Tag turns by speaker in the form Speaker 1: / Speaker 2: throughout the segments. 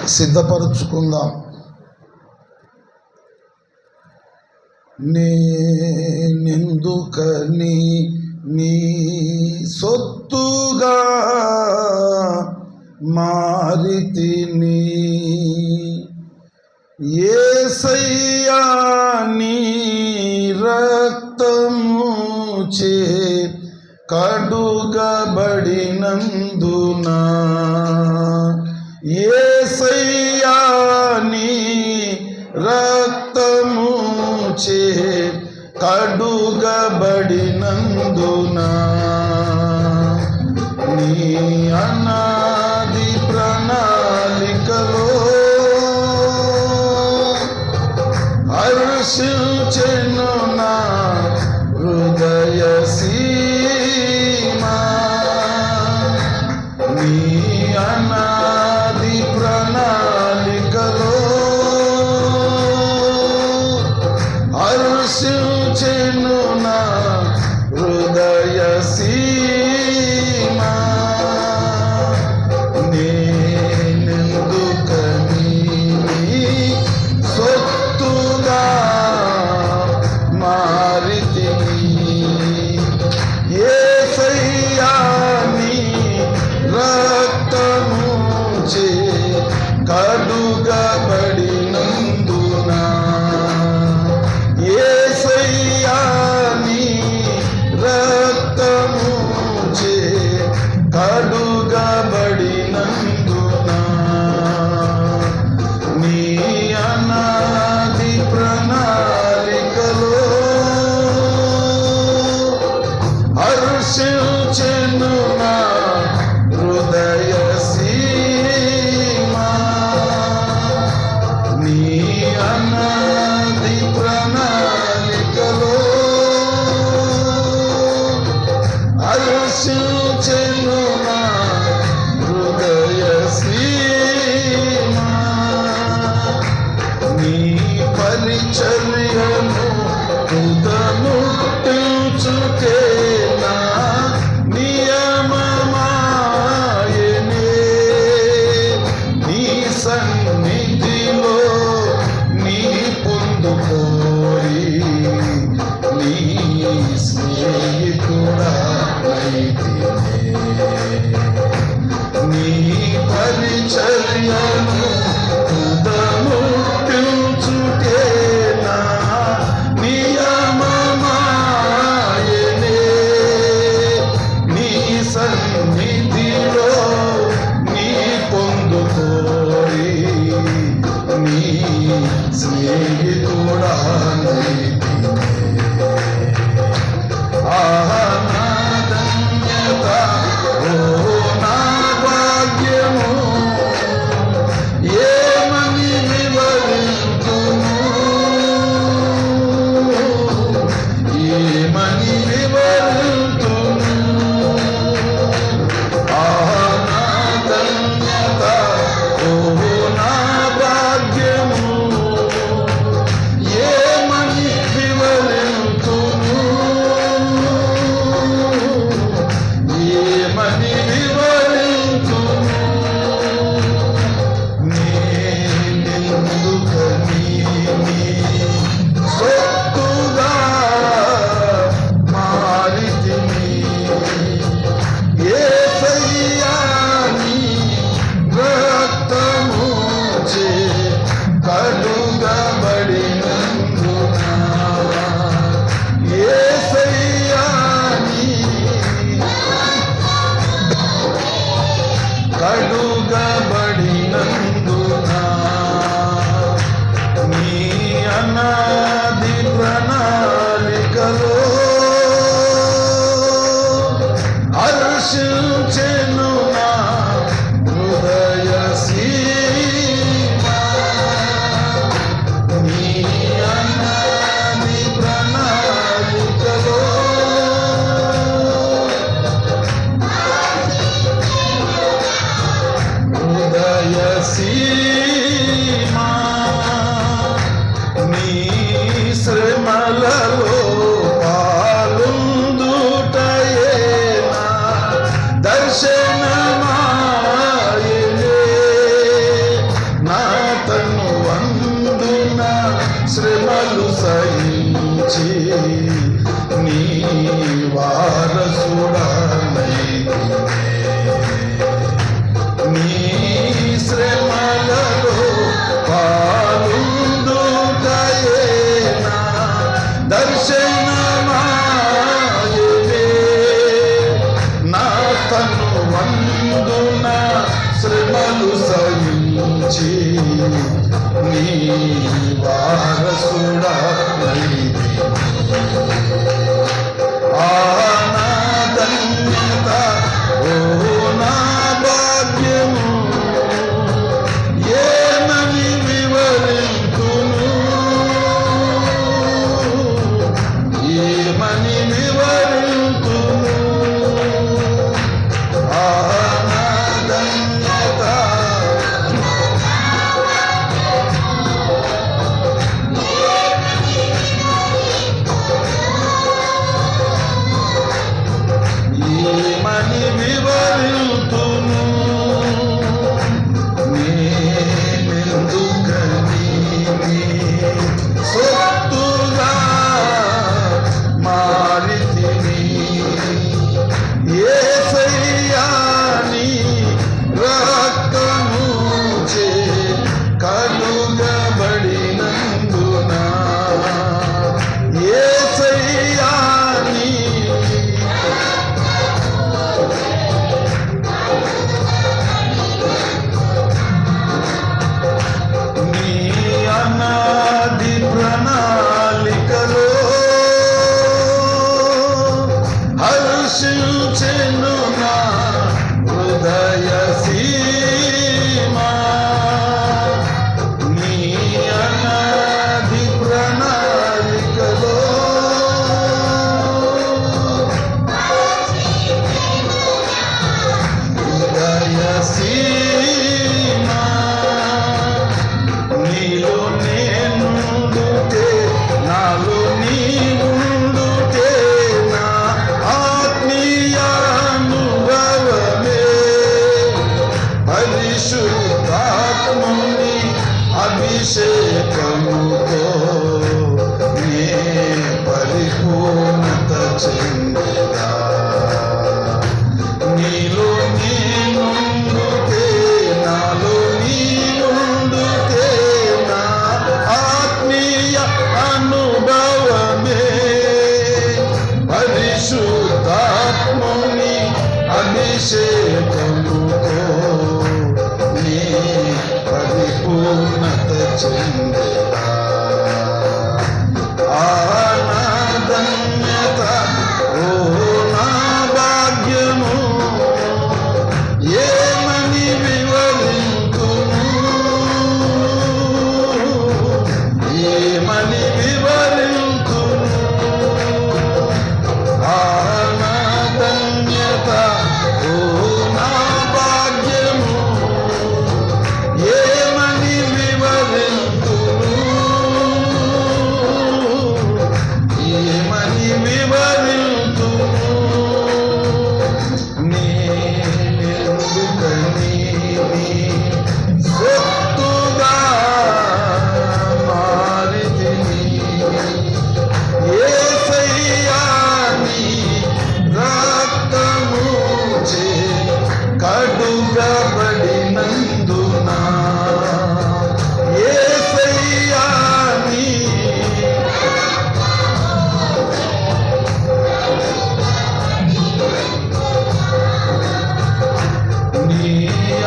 Speaker 1: సిద్ధపరుచుకుందాం. నేనెందుకని నీ సొత్తుగా మారితిని, యేసయ్యా నీ రక్తము చే కడుగబడినందున, యేసయ్యా నీ రక్తము చే కడుగబడినందున, నీ అనాది ప్రణాళికలో హర్షించెను నా హృదయ సీమా. నీ అనాది ప్రణాళికలో హర్షించెను నా హృదయ సీమా. నేనెందుకని నీ సొత్తుగా మారితిని, యేసయ్యా నీ రక్తము చే కడుగబడినందున, యేసయ్యా నీ రక్తము చే కడుగబడినందున, నీ అనాది ప్రణాళికలో హర్షించెను నా హృదయ సీమా. నీ అనాది ప్రణాళికలో హర్షించెను నా హృదయ సీమా. నీ పరిచర్యను తుదముట్టించుటే నా నియమమాయెనే, నీ సన్నిధిలో నీ పొందుకోరి నీ స్నేహితుడా అయితినే. నీ పరిచర్యను తుదముట్టించుటే నా నియమమాయెనే, నీ సన్నిధిలో నీ పొందుకోరి నీ స్నేహితుడా అయితినే. ఆహా నా ధన్యత, ఓ నా భాగ్యము, ఏమని వివరింతును, ఏమని వివరింతును. ఆహా నా ధన్యత, ఓ నా భాగ్యము, ఏమని వివరింతును, ఏమని వివరింతును. నేనెందుకని నీ సొత్తుగా మారితిని, యేసయ్యా నీ రక్తము చే కడుగబడినందున, యేసయ్యా నీ కడుగబడినందున, నీ అనాది ప్రణాళికలో హర్షించెను నా హృదయ సీమా. నీ అనాది ప్రణాళికలో హృదయ సీమా. నీ శ్రమలలో పాలుందుటయే నా దర్శనమాయెనే, వారసుడనైతినే. నీ శ్రమలలో పాలుందుటయే నా దర్శనమాయెనే. నా తను వందున శ్రమలు సహించి నీ వారసుడనైతినే. నా ధన్యత ఓ నా భాగ్యము ఏమని వివరింతును, ఏమని వివరింతును. నా ధన్యత ఏమని వివరింతును. నేనెందుకని నీ సొత్తుగా మారితిని. యేసయ్యా నీ రక్తము చే కడుగబడినందున. యేసయ్యా నీ అనాది ప్రణాళికలో హర్షించెను నా హృదయ సీమా. నీ అనాది ప్రణాళికలో హృదయ సీమా. నీలో నేనుండుటే, నాలో నీవుండుటే నా ఆత్మీయ అనుభవమే. పరిశుద్ధాత్ముని అభిషేకముతో నే పరిపూర్ణత చెందేదా. నీలో నేనుండుటే, నాలో నీవుండుటే నా ఆత్మీయ అనుభవమే. పరిశుద్ధాత్ముని అభిషేకముతో నీ పరిపూర్ణత చెందేదా. నా ధన్యత ఓ నా భాగ్యము ఏమని వివరింతును, ఏమని వివరింతును. నా ధన్యత ఓ నా భాగ్యము ఏమని వివరింతును, ఏమని వివరింతును. నేనెందుకని నీ సొత్తుగా మారితిని. యేసయ్యా నీ రక్తము చే కడుగబడినందున. యేసయ్యా నీ నీ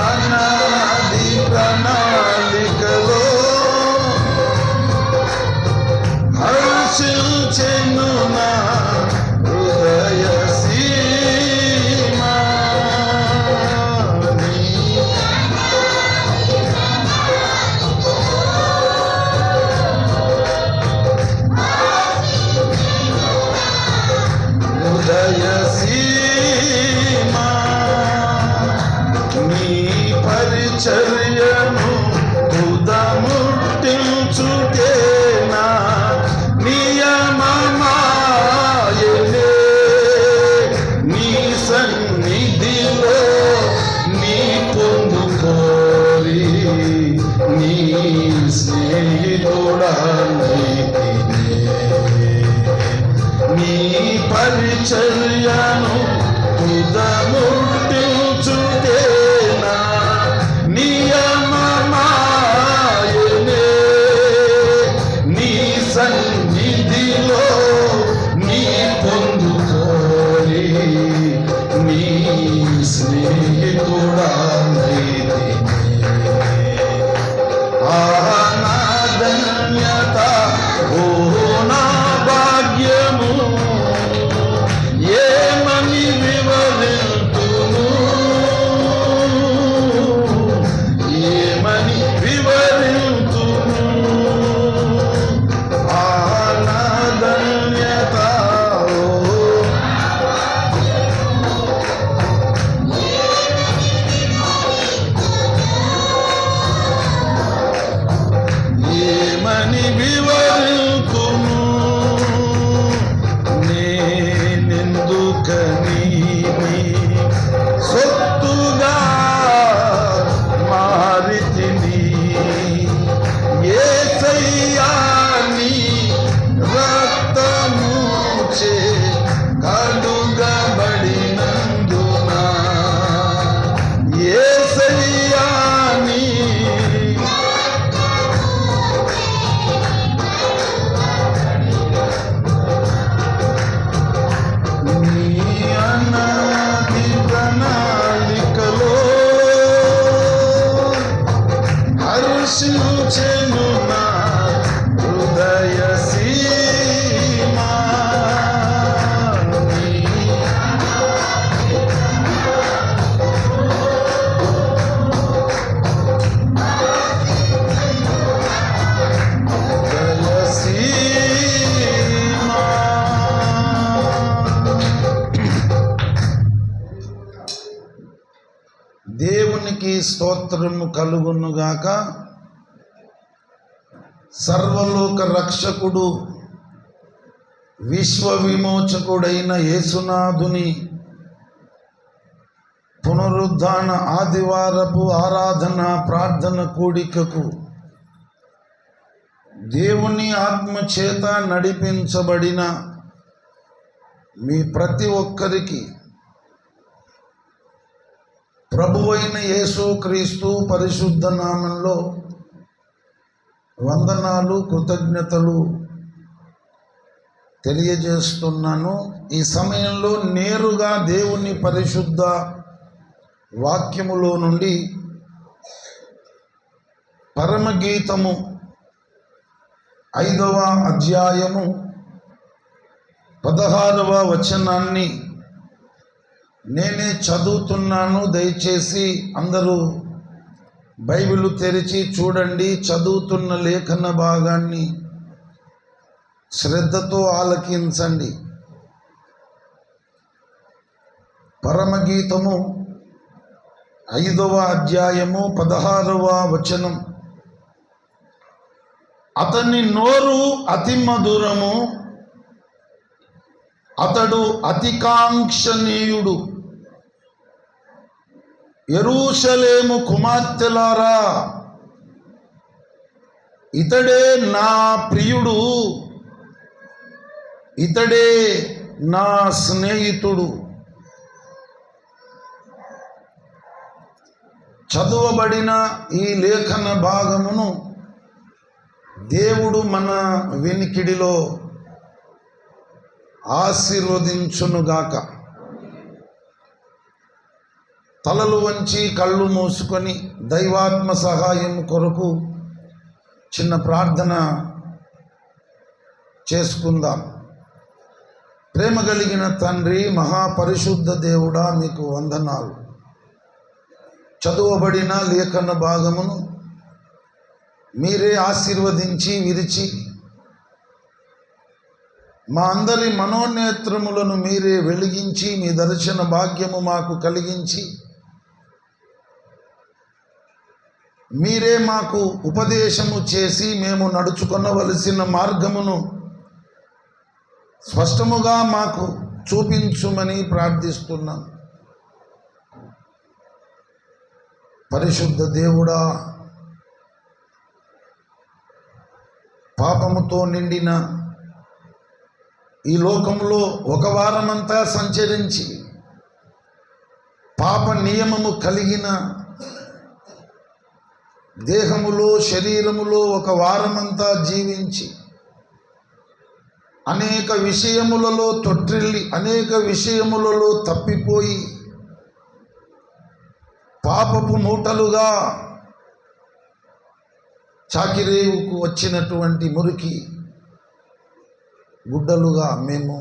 Speaker 1: అనాది ప్రణాళికలో హర్షించెను నా హృదయ సీమా. నీ హృదయ సీమా. నీ పరిచర్యను తుదముట్టించుటే నా నియమమాయెనే. నీ సన్నిధిలో నీ పొందుకోరి నీ స్నేహితుడనైతినే. నీ పరి హర్షించెను నా హృదయ సీమా. దేవునికి స్తోత్రము కలుగునుగాక. సర్వలోక రక్షకుడు విశ్వ విమోచకుడైన యేసునాథుని పునరుద్ధాన ఆదివారపు ఆరాధన ప్రార్థన కూడికకు దేవుని ఆత్మచేత నడిపించబడిన మీ ప్రతి ఒక్కరికి ప్రభువైన యేసుక్రీస్తు పరిశుద్ధ నామంలో వందనాలు, కృతజ్ఞతలు తెలియజేస్తున్నాను. ఈ సమయంలో నేరుగా దేవుని పరిశుద్ధ వాక్యములో నుండి పరమగీతము 5వ అధ్యాయము 16వ వచనాన్ని నేనే చదువుతున్నాను. దయచేసి అందరూ బైబిల్ తెరిచి చూడండి. చదువుతున్న లేఖన భాగాన్ని శ్రద్ధతో ఆలకించండి. పరమగీతము 5వ అధ్యాయము 16వ వచనం. అతని నోరు అతి మధురము, అతడు అతికాంక్షణీయుడు. యెరూషలేము కుమార్తెలారా, ఇతడే నా ప్రియుడు, ఇతడే నా స్నేహితుడు. చదువబడిన ఈ లేఖన భాగమును దేవుడు మన వినికిడిలో ఆశీర్వదించునుగాక. తలలు వంచి కళ్ళు మూసుకొని దైవాత్మ సహాయం కొరకు చిన్న ప్రార్థన చేసుకుందాం. ప్రేమ కలిగిన తండ్రి, మహాపరిశుద్ధ దేవుడా, మీకు వందనాలు. చదువబడిన లేఖన భాగమును మీరే ఆశీర్వదించి విరిచి మా అందరి మనోనేత్రములను మీరే వెలిగించి మీ దర్శన భాగ్యము మాకు కలిగించి మీరే మాకు ఉపదేశము చేసి మేము నడుచుకొనవలసిన మార్గమును స్పష్టముగా మాకు చూపించుమని ప్రార్థిస్తున్నాం. పరిశుద్ధ దేవుడా, పాపముతో నిండిన ఈ లోకంలో ఒక వారమంతా సంచరించి పాప నియమము కలిగిన దేహములో శరీరములో ఒక వారమంతా జీవించి అనేక విషయములలో తొట్టిల్లి అనేక విషయములలో తప్పిపోయి పాపపు మూటలుగా చాకిరేవుకు వచ్చినటువంటి మురికి గుడ్డలుగా మేము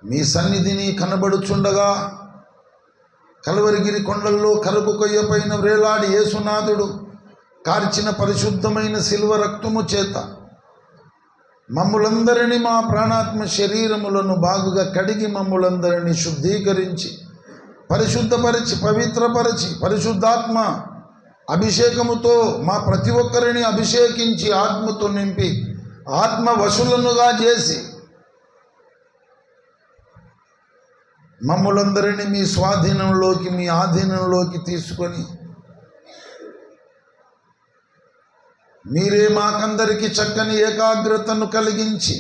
Speaker 1: మీ సన్నిధిని కనబడుచుండగా కలువరిగిరి కొండల్లో కరుపు కొయ్యపైన వ్రేలాడి యేసునాథుడు కార్చిన పరిశుద్ధమైన శిల్వ రక్తము చేత మమ్ములందరినీ మా ప్రాణాత్మ శరీరములను బాగుగా కడిగి మమ్ములందరినీ శుద్ధీకరించి పరిశుద్ధపరిచి పవిత్రపరిచి పరిశుద్ధాత్మ అభిషేకముతో మా ప్రతి ఒక్కరిని అభిషేకించి ఆత్మతో నింపి ఆత్మ వశులనుగా చేసి మమ్ములందరినీ మీ స్వాధీనంలోకి మీ ఆధీనంలోకి తీసుకొని మీరే మాకందరికి చక్కని ఏకాగ్రతను కలిగించి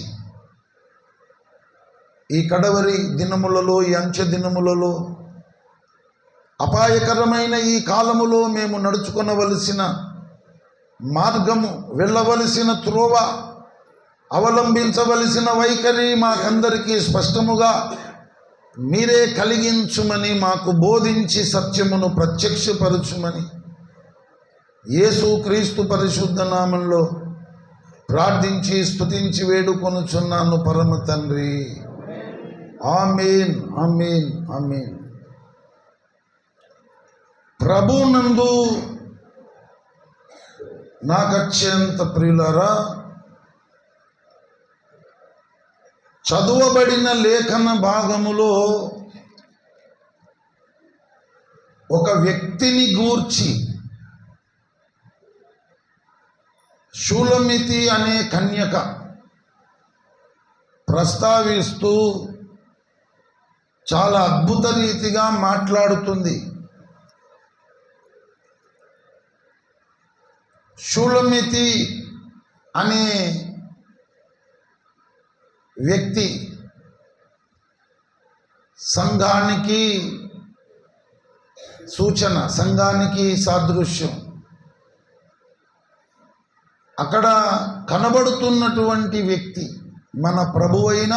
Speaker 1: ఈ కడవరి దినములలో ఈ అంచె దినములలో అపాయకరమైన ఈ కాలములో మేము నడుచుకొనవలసిన మార్గము, వెళ్ళవలసిన త్రోవ, అవలంబించవలసిన వైఖరి మాకందరికీ స్పష్టముగా మీరే కలిగించుమని మాకు బోధించి సత్యమును ప్రత్యక్షపరచుమని యేసు క్రీస్తు పరిశుద్ధ నామంలో ప్రార్థించి స్తుతించి వేడుకొనుచున్నాను పరమ తండ్రి. ఆమేన్, ఆమేన్, ఆమేన్. ప్రభునందు నాకు అత్యంత ప్రియులారా, చదువబడిన లేఖన భాగములో ఒక వ్యక్తిని గూర్చి షూలమితి అనే కన్యక ప్రస్తావిస్తూ చాలా అద్భుత రీతిగా మాట్లాడుతుంది. షూలమితి అనే వ్యక్తి సంఘానికి సూచన, సంఘానికి సాదృశ్యం. అక్కడ కనబడుతున్నటువంటి వ్యక్తి మన ప్రభువైన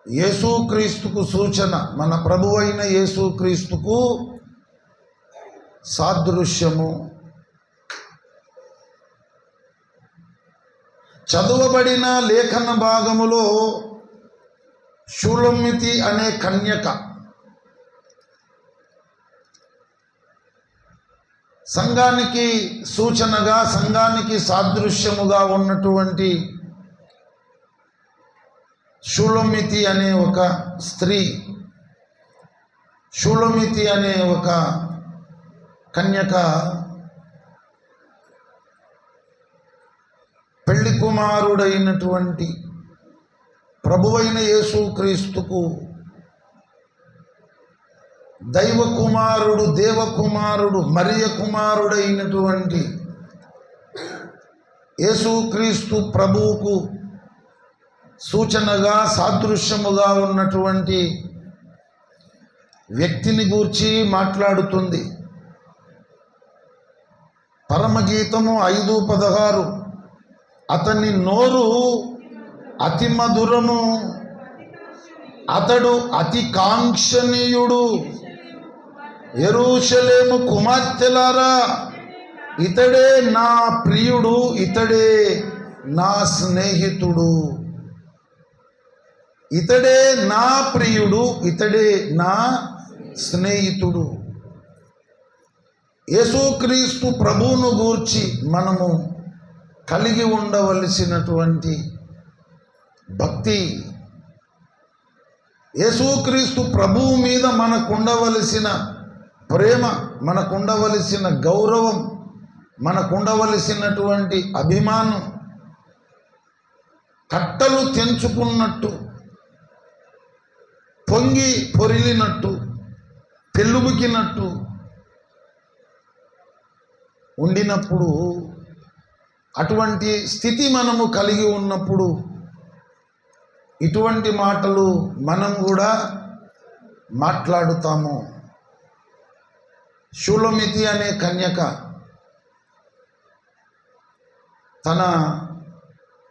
Speaker 1: యేసుక్రీస్తుకు సూచన, మన ప్రభువైన యేసుక్రీస్తుకు సాదృశ్యము. చదువబడిన లేఖన భాగములో షూలమితి అనే కన్యక సంఘానికి సూచనగా, సంఘానికి సాదృశ్యముగా ఉన్నటువంటి షూలమితి అనే ఒక స్త్రీ, షూలమితి అనే ఒక కన్యక పెళ్లి కుమారుడైనటువంటి ప్రభువైన యేసుక్రీస్తుకు దైవ కుమారుడు, దేవకుమారుడు, మరియ కుమారుడైనటువంటి యేసుక్రీస్తు ప్రభువుకు సూచనగా, సాదృశ్యముగా ఉన్నటువంటి వ్యక్తిని గూర్చి మాట్లాడుతుంది. పరమగీతము 5:16 అతని నోరు అతి మధురము, అతడు అతి కాంక్షణీయుడు. యెరూషలేము కుమార్తెలారా, ఇతడే నా ప్రియుడు, ఇతడే నా స్నేహితుడు. ఇతడే నా ప్రియుడు, ఇతడే నా స్నేహితుడు. యేసుక్రీస్తు ప్రభువును గూర్చి మనము కలిగి ఉండవలసినటువంటి భక్తి, యేసుక్రీస్తు ప్రభువు మీద మనకుండవలసిన ప్రేమ, మనకుండవలసిన గౌరవం, మనకుండవలసినటువంటి అభిమానం కట్టలు తెంచుకున్నట్టు, పొంగి పొరిలినట్టు, పెళ్ళుబుకినట్టు ఉండినప్పుడు, అటువంటి స్థితి మనము కలిగి ఉన్నప్పుడు ఇటువంటి మాటలు మనం కూడా మాట్లాడుతాము. షూలమితి అనే కన్యక తన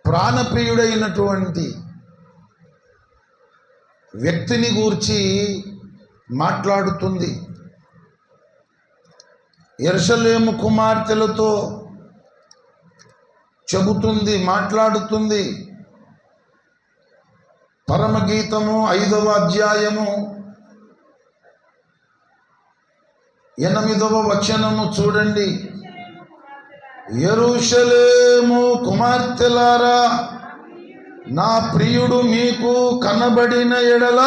Speaker 1: ప్రాణప్రియుడైనటువంటి వ్యక్తిని గూర్చి మాట్లాడుతుంది. యెరూషలేము కుమార్తెలతో చెబుతుంది, మాట్లాడుతుంది. పరమగీతము 5వ అధ్యాయము 8వ వచనము చూడండి. యెరూషలేము కుమార్తెలారా, నా ప్రియుడు మీకు కనబడిన ఎడల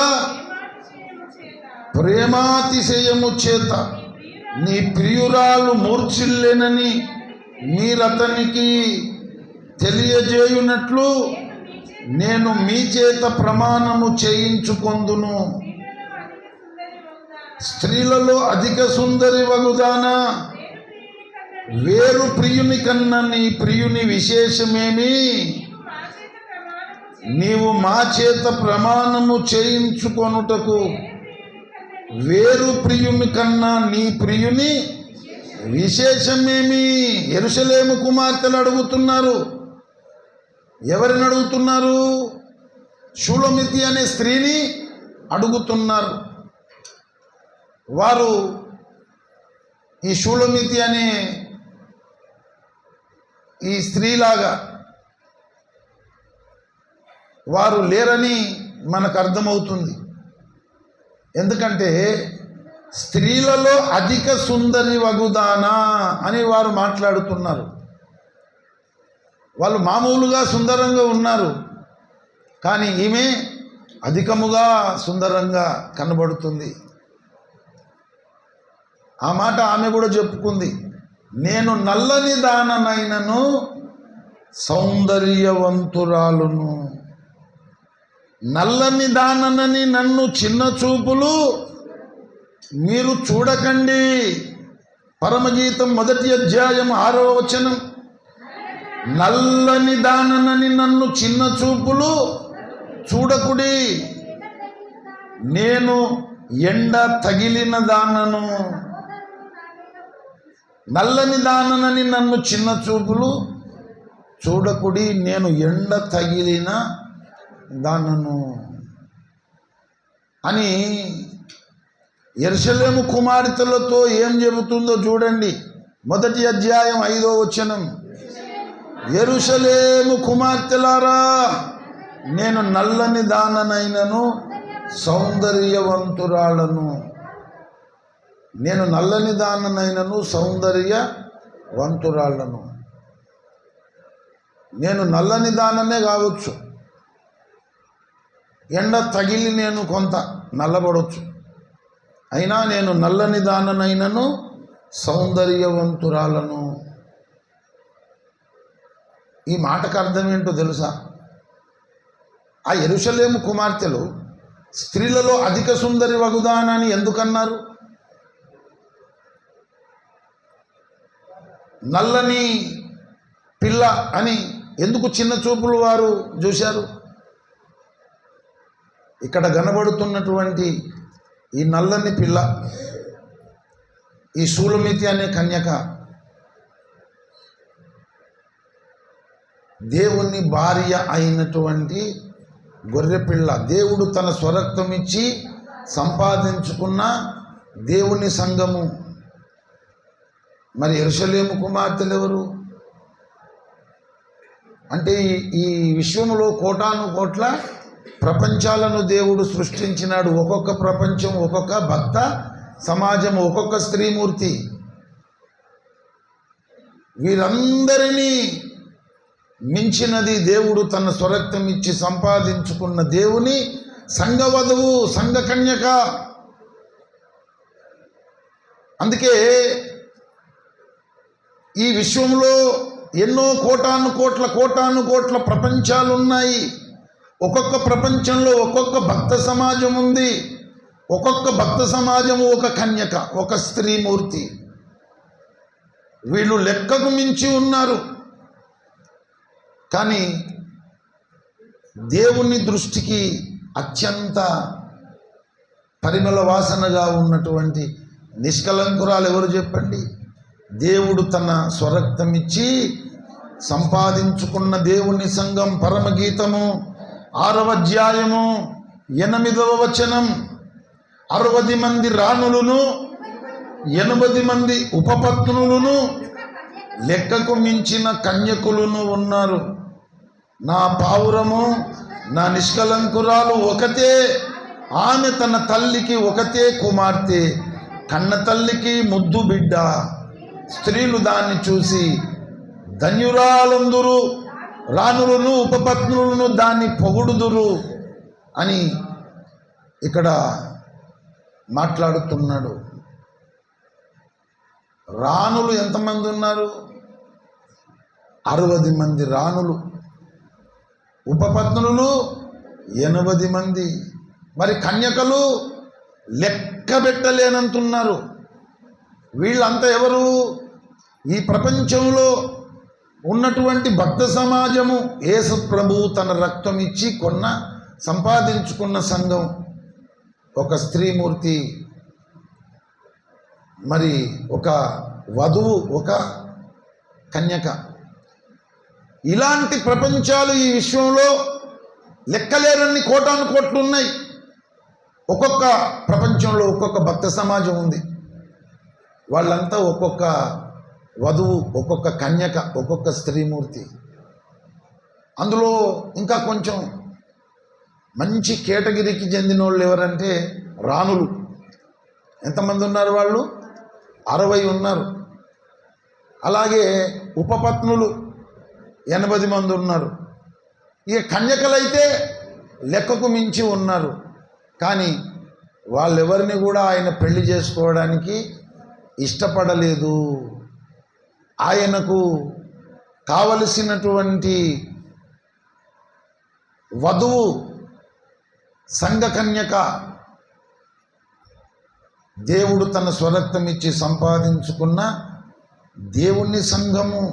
Speaker 1: ప్రేమాతిశయము చేత నీ ప్రియురాలు మూర్ఛిల్లెనని మీరతనికి తెలియజేయునట్లు నేను మీ చేత ప్రమాణము చేయించుకొందును. స్త్రీలలో అధిక సుందరి వగుదానా, వేరు ప్రియుని కన్నా నీ ప్రియుని విశేషమేమి? నీవు మా చేత ప్రమాణము చేయించుకొనుటకు వేరు ప్రియుని కన్నా నీ ప్రియుని విశేషమేమి? యెరూషలేము కుమార్తెలు అడుగుతున్నారు. ఎవరిని అడుగుతున్నారు? షూలమితి అనే స్త్రీని అడుగుతున్నారు. వారు ఈ షూలమితి అనే ఈ స్త్రీలాగా వారు లేరని మనకు అర్థమవుతుంది. ఎందుకంటే స్త్రీలలో అధిక సుందరి వగుదానా అని వారు మాట్లాడుతున్నారు. వాళ్ళు మామూలుగా సుందరంగా ఉన్నారు, కానీ ఈమె అధికముగా సుందరంగా కనబడుతుంది. ఆ మాట ఆమె కూడా చెప్పుకుంది, నేను నల్లని దాననైనను సౌందర్యవంతురాలును. నల్లని దాననని నన్ను చిన్న చూపులు మీరు చూడకండి. పరమగీతం 1వ అధ్యాయం 6వ వచనం. నల్లని దాననని నన్ను చిన్న చూపులు చూడకుడి, నేను ఎండ తగిలిన దానను. నల్లని దాననని నన్ను చిన్న చూపులు చూడకుడి, నేను ఎండ తగిలిన దానను అని యెరూషలేము కుమార్తెలతో ఏం చెబుతుందో చూడండి. 1వ అధ్యాయం 5వ వచనం. యెరూషలేము కుమార్తెలారా, నేను నల్లని దాననైనను సౌందర్యవంతురాలను. నేను నల్లని దాననైనను సౌందర్యవంతురాలను. నేను నల్లని దాననే కావచ్చు, ఎండ తగిలి నేను కొంత నల్లబడవచ్చు, అయినా నేను నల్లని దాననైనను సౌందర్యవంతురాలను. ఈ మాటకు అర్థం ఏంటో తెలుసా? ఆ యెరూషలేము కుమార్తెలు స్త్రీలలో అధిక సుందరి వగుదానని ఎందుకన్నారు? నల్లని పిల్ల అని ఎందుకు చిన్న చూపులు వారు చూశారు? ఇక్కడ కనబడుతున్నటువంటి ఈ నల్లని పిల్ల, ఈ షూలమితి అనే కన్యక దేవుని భార్య అయినటువంటి గొర్రెపిల్ల. దేవుడు తన స్వరక్తం ఇచ్చి సంపాదించుకున్న దేవుని సంఘము. మరి యెరూషలేము కుమార్తెలు ఎవరు అంటే ఈ విశ్వంలో కోటాను కోట్ల ప్రపంచాలను దేవుడు సృష్టించినాడు. ఒక్కొక్క ప్రపంచం, ఒక్కొక్క భక్త సమాజం, ఒక్కొక్క స్త్రీమూర్తి. వీరందరినీ మించినది దేవుడు తన స్వరక్తం ఇచ్చి సంపాదించుకున్న దేవుని సంఘవధువు, సంఘకన్యక. అందుకే ఈ విశ్వంలో ఎన్నో కోటాను కోట్ల ప్రపంచాలు ఉన్నాయి. ఒక్కొక్క ప్రపంచంలో ఒక్కొక్క భక్త సమాజం ఉంది. ఒక్కొక్క భక్త సమాజము ఒక కన్యక, ఒక స్త్రీమూర్తి. వీళ్ళు లెక్కకు మించి ఉన్నారు. కానీ దేవుని దృష్టికి అత్యంత పరిమళ వాసనగా ఉన్నటువంటి నిష్కలంకురాలు ఎవరు చెప్పండి? దేవుడు తన స్వరక్తం ఇచ్చి సంపాదించుకున్న దేవుని సంఘం. పరమగీతము 6వ అధ్యాయము 8వ వచనం. 60 మంది రాణులను 80 మంది ఉపపత్నులను లెక్కకు మించిన కన్యకులను ఉన్నారు. నా పావురము, నా నిష్కలంకురాలు ఒకతే. ఆమె తన తల్లికి ఒకతే కుమార్తె, కన్న తల్లికి ముద్దు బిడ్డ. స్త్రీలు దాన్ని చూసి ధన్యురాలందురు, రాణులను ఉపపత్నులను దాన్ని పొగుడుదురు అని ఇక్కడ మాట్లాడుతున్నాడు. రాణులు ఎంతమంది ఉన్నారు? 60 మంది రాణులు, ఉపపత్నులు 80 మంది. మరి కన్యకలు లెక్క పెట్టలేనంటున్నారు. వీళ్ళంతా ఎవరు? ఈ ప్రపంచంలో ఉన్నటువంటి భక్త సమాజము. యేసు ప్రభువు తన రక్తం ఇచ్చి సంపాదించుకున్న సంఘం. ఒక స్త్రీమూర్తి, మరి ఒక వధువు, ఒక కన్యక. ఇలాంటి ప్రపంచాలు ఈ విశ్వంలో లెక్కలేరన్ని కోటాను కోట్లు ఉన్నాయి. ఒక్కొక్క ప్రపంచంలో ఒక్కొక్క భక్త సమాజం ఉంది. వాళ్ళంతా ఒక్కొక్క వధువు, ఒక్కొక్క కన్యక, ఒక్కొక్క స్త్రీమూర్తి. అందులో ఇంకా కొంచెం మంచి కేటగిరీకి చెందిన వాళ్ళు ఎవరంటే రాణులు. ఎంతమంది ఉన్నారు వాళ్ళు? 60 ఉన్నారు. అలాగే ఉపపత్నులు 80 మంది ఉన్నారు. ఇక కన్యకలైతే లెక్కకు మించి ఉన్నారు. కానీ వాళ్ళెవరిని కూడా ఆయన పెళ్లి చేసుకోవడానికి ఇష్టపడలేదు. ఆయనకు కావలసినటువంటి వధువు సంఘకన్యక దేవుడు తన స్వరక్తం ఇచ్చి సంపాదించుకున్న దేవుని సంఘము.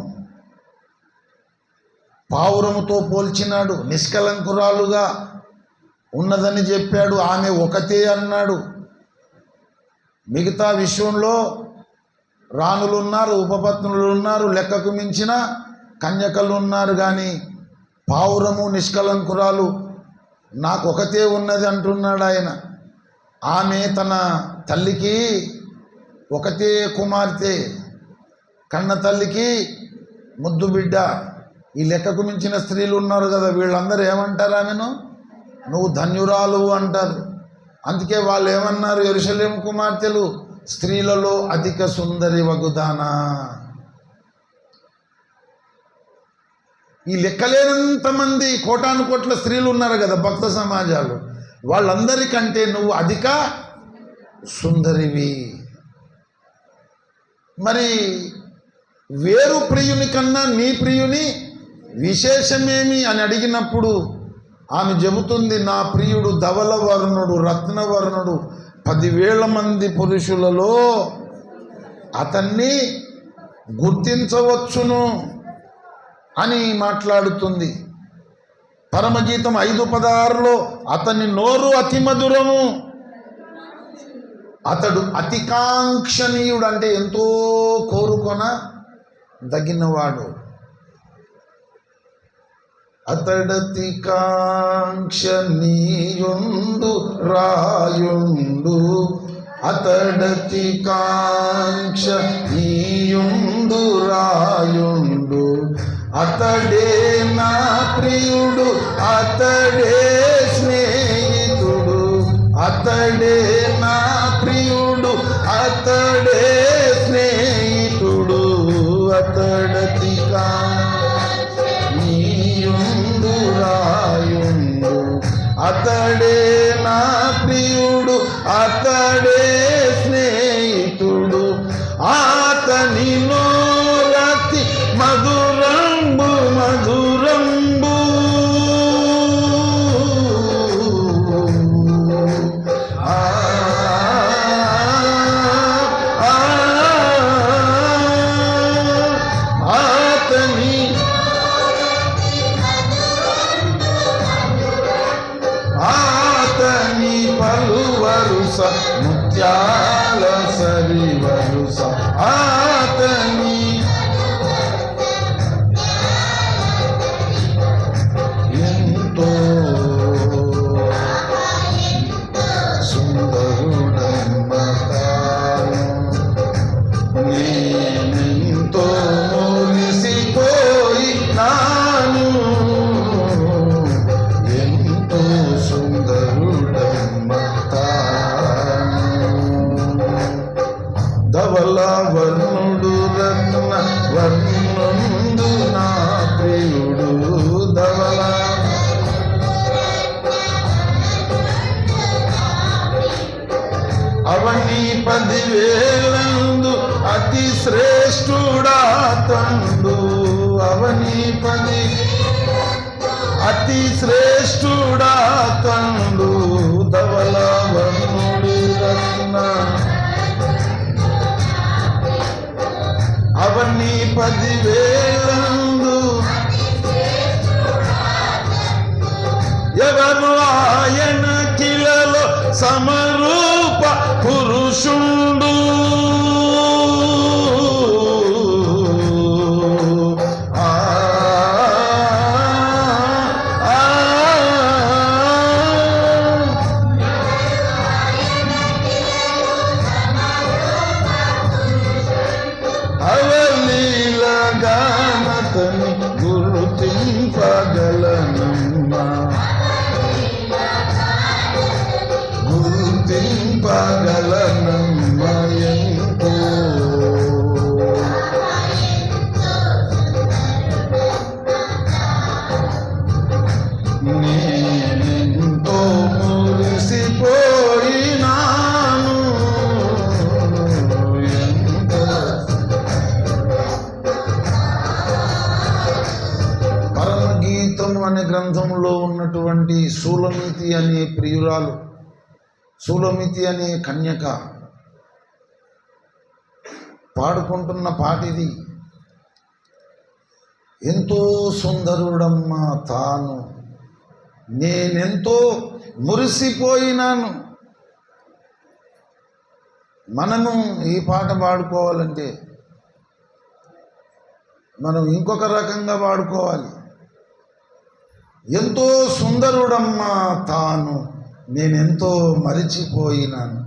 Speaker 1: పావురముతో పోల్చినాడు, నిష్కలంకురాలుగా ఉన్నదని చెప్పాడు. ఆమె ఒకతే అన్నాడు. మిగతా విషయంలో రాణులు ఉన్నారు, ఉపపత్నులు ఉన్నారు, లెక్కకు మించిన కన్యకలు ఉన్నారు. కానీ పావురము నిష్కలంకురాలు నాకు ఒకతే ఉన్నది అంటున్నాడు ఆయన. ఆమె తన తల్లికి ఒకతే కుమార్తె, కన్న తల్లికి ముద్దు బిడ్డ. ఈ లెక్కకు మించిన స్త్రీలు ఉన్నారు కదా, వీళ్ళందరూ ఏమంటారు? ఆమెను నువ్వు ధన్యురాలు అంటారు. అందుకే వాళ్ళు ఏమన్నారు? యెరూషలేము కుమార్తెలు స్త్రీలలో అధిక సుందరి వగుదానా. ఈ లెక్కలేనంతమంది కోటాను కోట్ల స్త్రీలు ఉన్నారు కదా భక్త సమాజాలు, వాళ్ళందరికంటే నువ్వు అధిక సుందరివి. మరి వేరు ప్రియుని కన్నా నీ ప్రియుని విశేషమేమి అని అడిగినప్పుడు ఆమె చెబుతుంది, నా ప్రియుడు ధవలవర్ణుడు, రత్నవర్ణుడు, 10,000 మంది పురుషులలో అతన్ని గుర్తించవచ్చును అని మాట్లాడుతుంది. పరమగీతం 5:16లో అతని నోరు అతి మధురము, అతడు అతికాంక్షణీయుడు, అంటే ఎంతో కోరుకొన దగినవాడు. అతడతి కాంక్షణీయుండు రాయుండు, అతడతి కాంక్షణీయుండు రాయుండు, అతడే నా ప్రియుడు, అతడే స్నేహితుడు, అతడే నా ప్రియుడు, అతడే స్నేహితుడు, అతడతి కాంక్షణీయుండు రాయుండు, అతడే నా ప్రియుడు, అతడే స్నేహితుడు, అతని నోరతి మధురంబు మధురంబు, అతని పలువరుస ముత్యాల సరివరుస, అతని ఎంతో సుందరుడమ్మతాను, నేనెంతో మురిసిపోయి నాను, ఎంతో సుందరుడమ్మతాను. ధవల వర్ణుడు రత్న వర్ణుండు నా ప్రియుడు, ధవల అవని 10,000 అతి శ్రేష్ఠుడా తండు, అవని 10 అతి శ్రేష్ఠుడా తండు, ధవల వర్ణుడు రత్న అవని 10,000 ఎవరు ఆయన కిలలో సమరూప పురుషుండు, అవని అతని గుర్తింపగలనమ్మా, గుర్తింపగలనమ్మా ఎంతో. నేనెంతో మురిసిపోయినాను, ఎంతో. పరమగీతము అనే గ్రంథంలో ఉన్నటువంటి సూలమితి అనే ప్రియురాలు, సూలమితి అనే కన్యక పాడుకుంటున్న పాటిది. ఎంతో సుందరుడమ్మా తాను, నేనెంతో మురిసిపోయినాను. మనము ఈ పాట పాడుకోవాలంటే మనం ఇంకొక రకంగా పాడుకోవాలి. ఎంతో సుందరుడమ్మా తాను, నేనెంతో మరిచిపోయినాను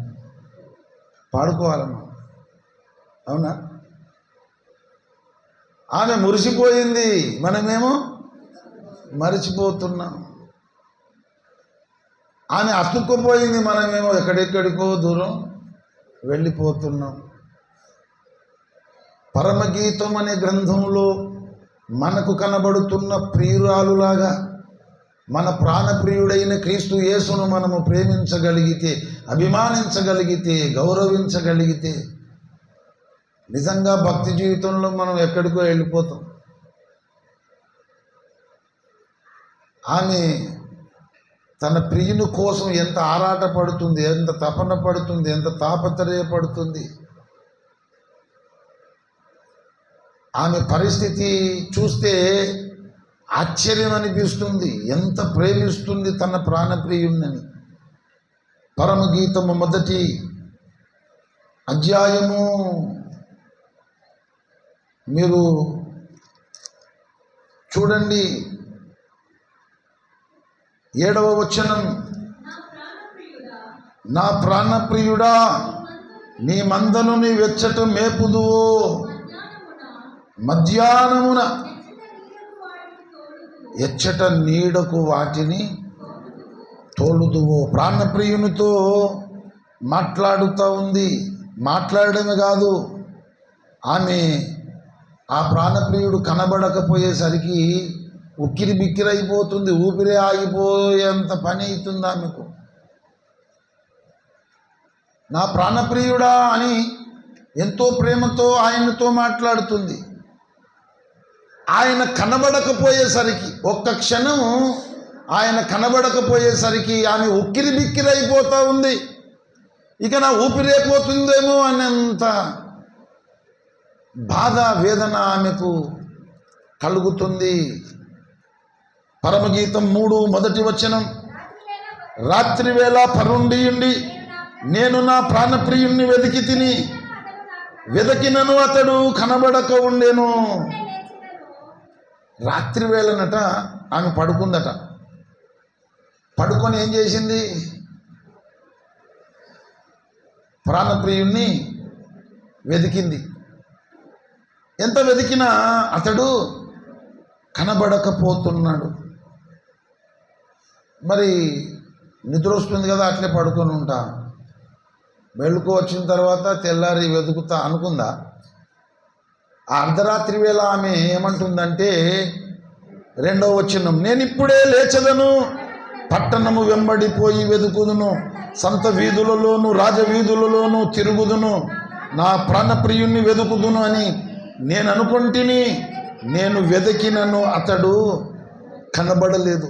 Speaker 1: పాడుకోవాలమ్మా. అవునా? ఆమె మురిసిపోయింది, మనమేమో మరిచిపోతున్నాం. ఆమె అతుక్కుపోయింది, మనమేమో ఎక్కడెక్కడికో దూరం వెళ్ళిపోతున్నాం. పరమగీతం అనే గ్రంథంలో మనకు కనబడుతున్న ప్రియురాలులాగా మన ప్రాణప్రియుడైన క్రీస్తు యేసును మనము ప్రేమించగలిగితే, అభిమానించగలిగితే, గౌరవించగలిగితే నిజంగా భక్తి జీవితంలో మనం ఎక్కడికో వెళ్ళిపోతాం. ఆమె తన ప్రియుని కోసం ఎంత ఆరాట పడుతుంది, ఎంత తపన పడుతుంది, ఎంత తాపత్రయపడుతుంది. ఆమె పరిస్థితి చూస్తే ఆశ్చర్యం అనిపిస్తుంది. ఎంత ప్రేమిస్తుంది తన ప్రాణప్రియుణ్ణని. పరమగీతము 1వ అధ్యాయము మీరు చూడండి, 7వ వచనం. నా ప్రాణప్రియుడా, నీ మందను నీ వెచ్చట మేపుదువో, మధ్యాహ్నమున ఎచ్చట నీడకు వాటిని తోలుదువో. ప్రాణప్రియునితో మాట్లాడుతూ ఉంది. మాట్లాడడమే కాదు, ఆమె ఆ ప్రాణప్రియుడు కనబడకపోయేసరికి ఉక్కిరి బిక్కిరైపోతుంది, ఊపిరి ఆగిపోయేంత పని అవుతుంది ఆమెకు. నా ప్రాణప్రియుడా అని ఎంతో ప్రేమతో ఆయనతో మాట్లాడుతుంది. ఆయన కనబడకపోయేసరికి, ఒక్క క్షణం ఆయన కనబడకపోయేసరికి ఆమె ఉక్కిరి బిక్కిరైపోతూ ఉంది. ఇక నా ఊపిరైపోతుందేమో అనేంత బాధ, వేదన ఆమెకు కలుగుతుంది. పరమగీతం 3 వచనం. రాత్రి వేళ పరుండియుండి నేను నా ప్రాణప్రియుణ్ణి వెతికి తిని, వెతికినను అతడు కనబడక ఉండెను. రాత్రి వేళనట ఆమె పడుకుందట. పడుకొని ఏం చేసింది? ప్రాణప్రియుణ్ణి వెతికింది. ఎంత వెతికినా అతడు కనబడకపోతున్నాడు. మరి నిద్ర వస్తుంది కదా, అట్లే పడుకొని ఉంటా. మెళుకు వచ్చిన తర్వాత తెల్లారి వెతుకుతా అనుకుందా? ఆ అర్ధరాత్రి వేళ ఆమె ఏమంటుందంటే 2వ వచనం, నేను ఇప్పుడే లేచదను, పట్టణము వెంబడిపోయి వెతుకుదును, సంత వీధులలోను రాజవీధులలోను తిరుగుదును, నా ప్రాణప్రియుణ్ణి వెతుకుదును అని నేను అనుకుంటుని, నేను వెతికినను అతడు కనబడలేదు.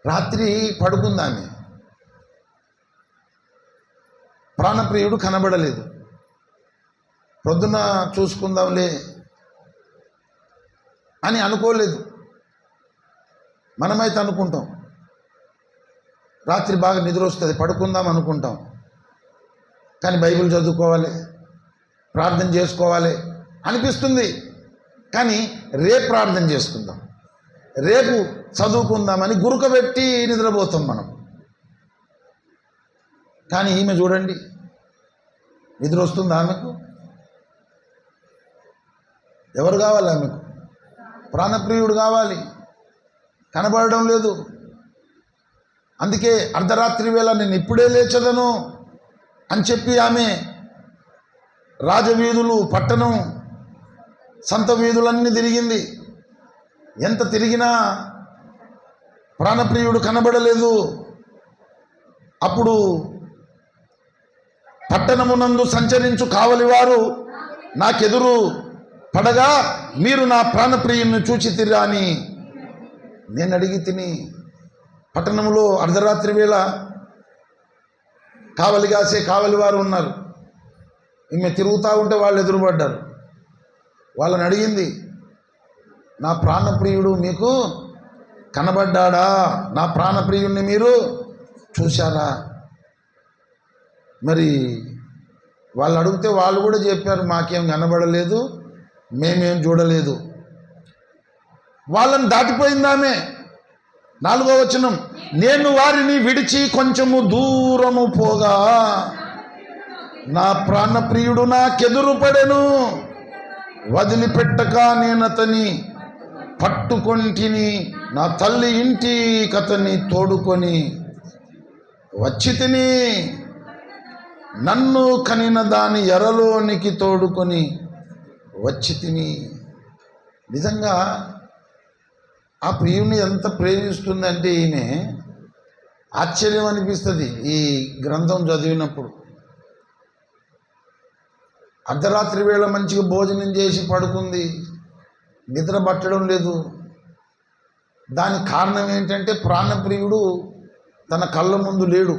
Speaker 1: రాత్రి పడుకుందామె, ప్రాణప్రియుడు కనబడలేదు. పొద్దున చూసుకుందాంలే అని అనుకోలేదు. మనమైతే అనుకుంటాం, రాత్రి బాగా నిద్ర వస్తుంది పడుకుందాం అనుకుంటాం. కానీ బైబిల్ చదువుకోవాలి, ప్రార్థన చేసుకోవాలి అనిపిస్తుంది. కానీ రేపు ప్రార్థన చేసుకుందాం, రేపు చదువుకుందామని గురుకబెట్టి నిద్రపోతాం మనం. కానీ ఈమె చూడండి, నిద్ర వస్తుంది ఆమెకు. ఎవరు కావాలి ఆమెకు? ప్రాణప్రియుడు కావాలి, కనబడడం లేదు. అందుకే అర్ధరాత్రి వేళ నేను ఇప్పుడే లేచదను అని చెప్పి ఆమె రాజవీధులు, పట్టణం, సంత వీధులన్నీ తిరిగింది. ఎంత తిరిగినా ప్రాణప్రియుడు కనబడలేదు. అప్పుడు పట్టణమునందు సంచరించు కావలివారు నాకెదురు పడగా, మీరు నా ప్రాణప్రియుని చూచితిరా అని నేను అడిగి తిని. పట్టణంలో అర్ధరాత్రి వేళ కావలిగాసే కావలివారు ఉన్నారు. ఈమె తిరుగుతూ ఉంటే వాళ్ళు ఎదురుపడ్డారు. వాళ్ళని అడిగింది, నా ప్రాణప్రియుడు మీకు కనబడ్డాడా? నా ప్రాణప్రియుడిని మీరు చూశారా? మరి వాళ్ళు అడిగితే వాళ్ళు కూడా చెప్పారు, మాకేం కనబడలేదు, మేమేం చూడలేదు. వాళ్ళని దాటిపోయిందామే. 4వ వచనం, నేను వారిని విడిచి కొంచెము దూరము పోగా నా ప్రాణప్రియుడు నాకెదురు పడెను. వదిలిపెట్టక నేనతని పట్టుకొంటిని, నా తల్లి ఇంటి కతని తోడుకొని వచ్చి తిని, నన్ను కనిన దాని ఎరలోనికి తోడుకొని వచ్చి తిని. నిజంగా ఆ ప్రియుని ఎంత ప్రేమిస్తుందంటే ఈమె ఆశ్చర్యం అనిపిస్తుంది ఈ గ్రంథం చదివినప్పుడు. అర్ధరాత్రి వేళ మంచిగా భోజనం చేసి పడుకుంది, నిద్ర పట్టడం లేదు. దానికి కారణం ఏంటంటే ప్రాణప్రియుడు తన కళ్ళ ముందు లేడు.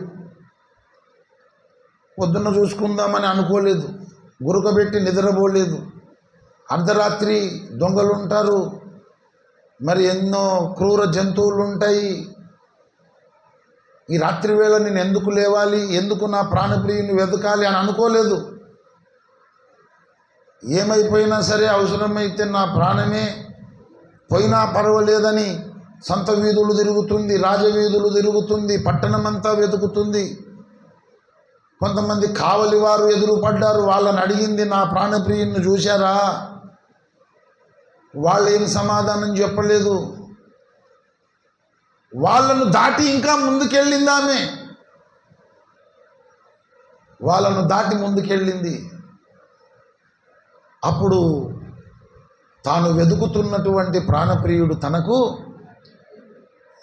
Speaker 1: పొద్దున్న చూసుకుందామని అనుకోలేదు, గురకబెట్టి నిద్రపోలేదు. అర్ధరాత్రి దొంగలు ఉంటారు, మరి ఎన్నో క్రూర జంతువులు ఉంటాయి. ఈ రాత్రి వేళ నేను ఎందుకు లేవాలి, ఎందుకు నా ప్రాణప్రియుని వెతకాలి అని అనుకోలేదు. ఏమైపోయినా సరే, అవసరమైతే నా ప్రాణమే పోయినా పర్వాలేదని సంత వీధులు తిరుగుతుంది, రాజవీధులు తిరుగుతుంది, పట్టణమంతా వెతుకుతుంది. కొంతమంది కావలి వారు ఎదురు పడ్డారు. వాళ్ళని అడిగింది, నా ప్రాణప్రియుని చూశారా? వాళ్ళు ఏం సమాధానం చెప్పలేదు. వాళ్ళను దాటి ఇంకా ముందుకెళ్ళింది ఆమె. వాళ్ళను దాటి ముందుకెళ్ళింది. అప్పుడు తాను వెతుకుతున్నటువంటి ప్రాణప్రియుడు తనకు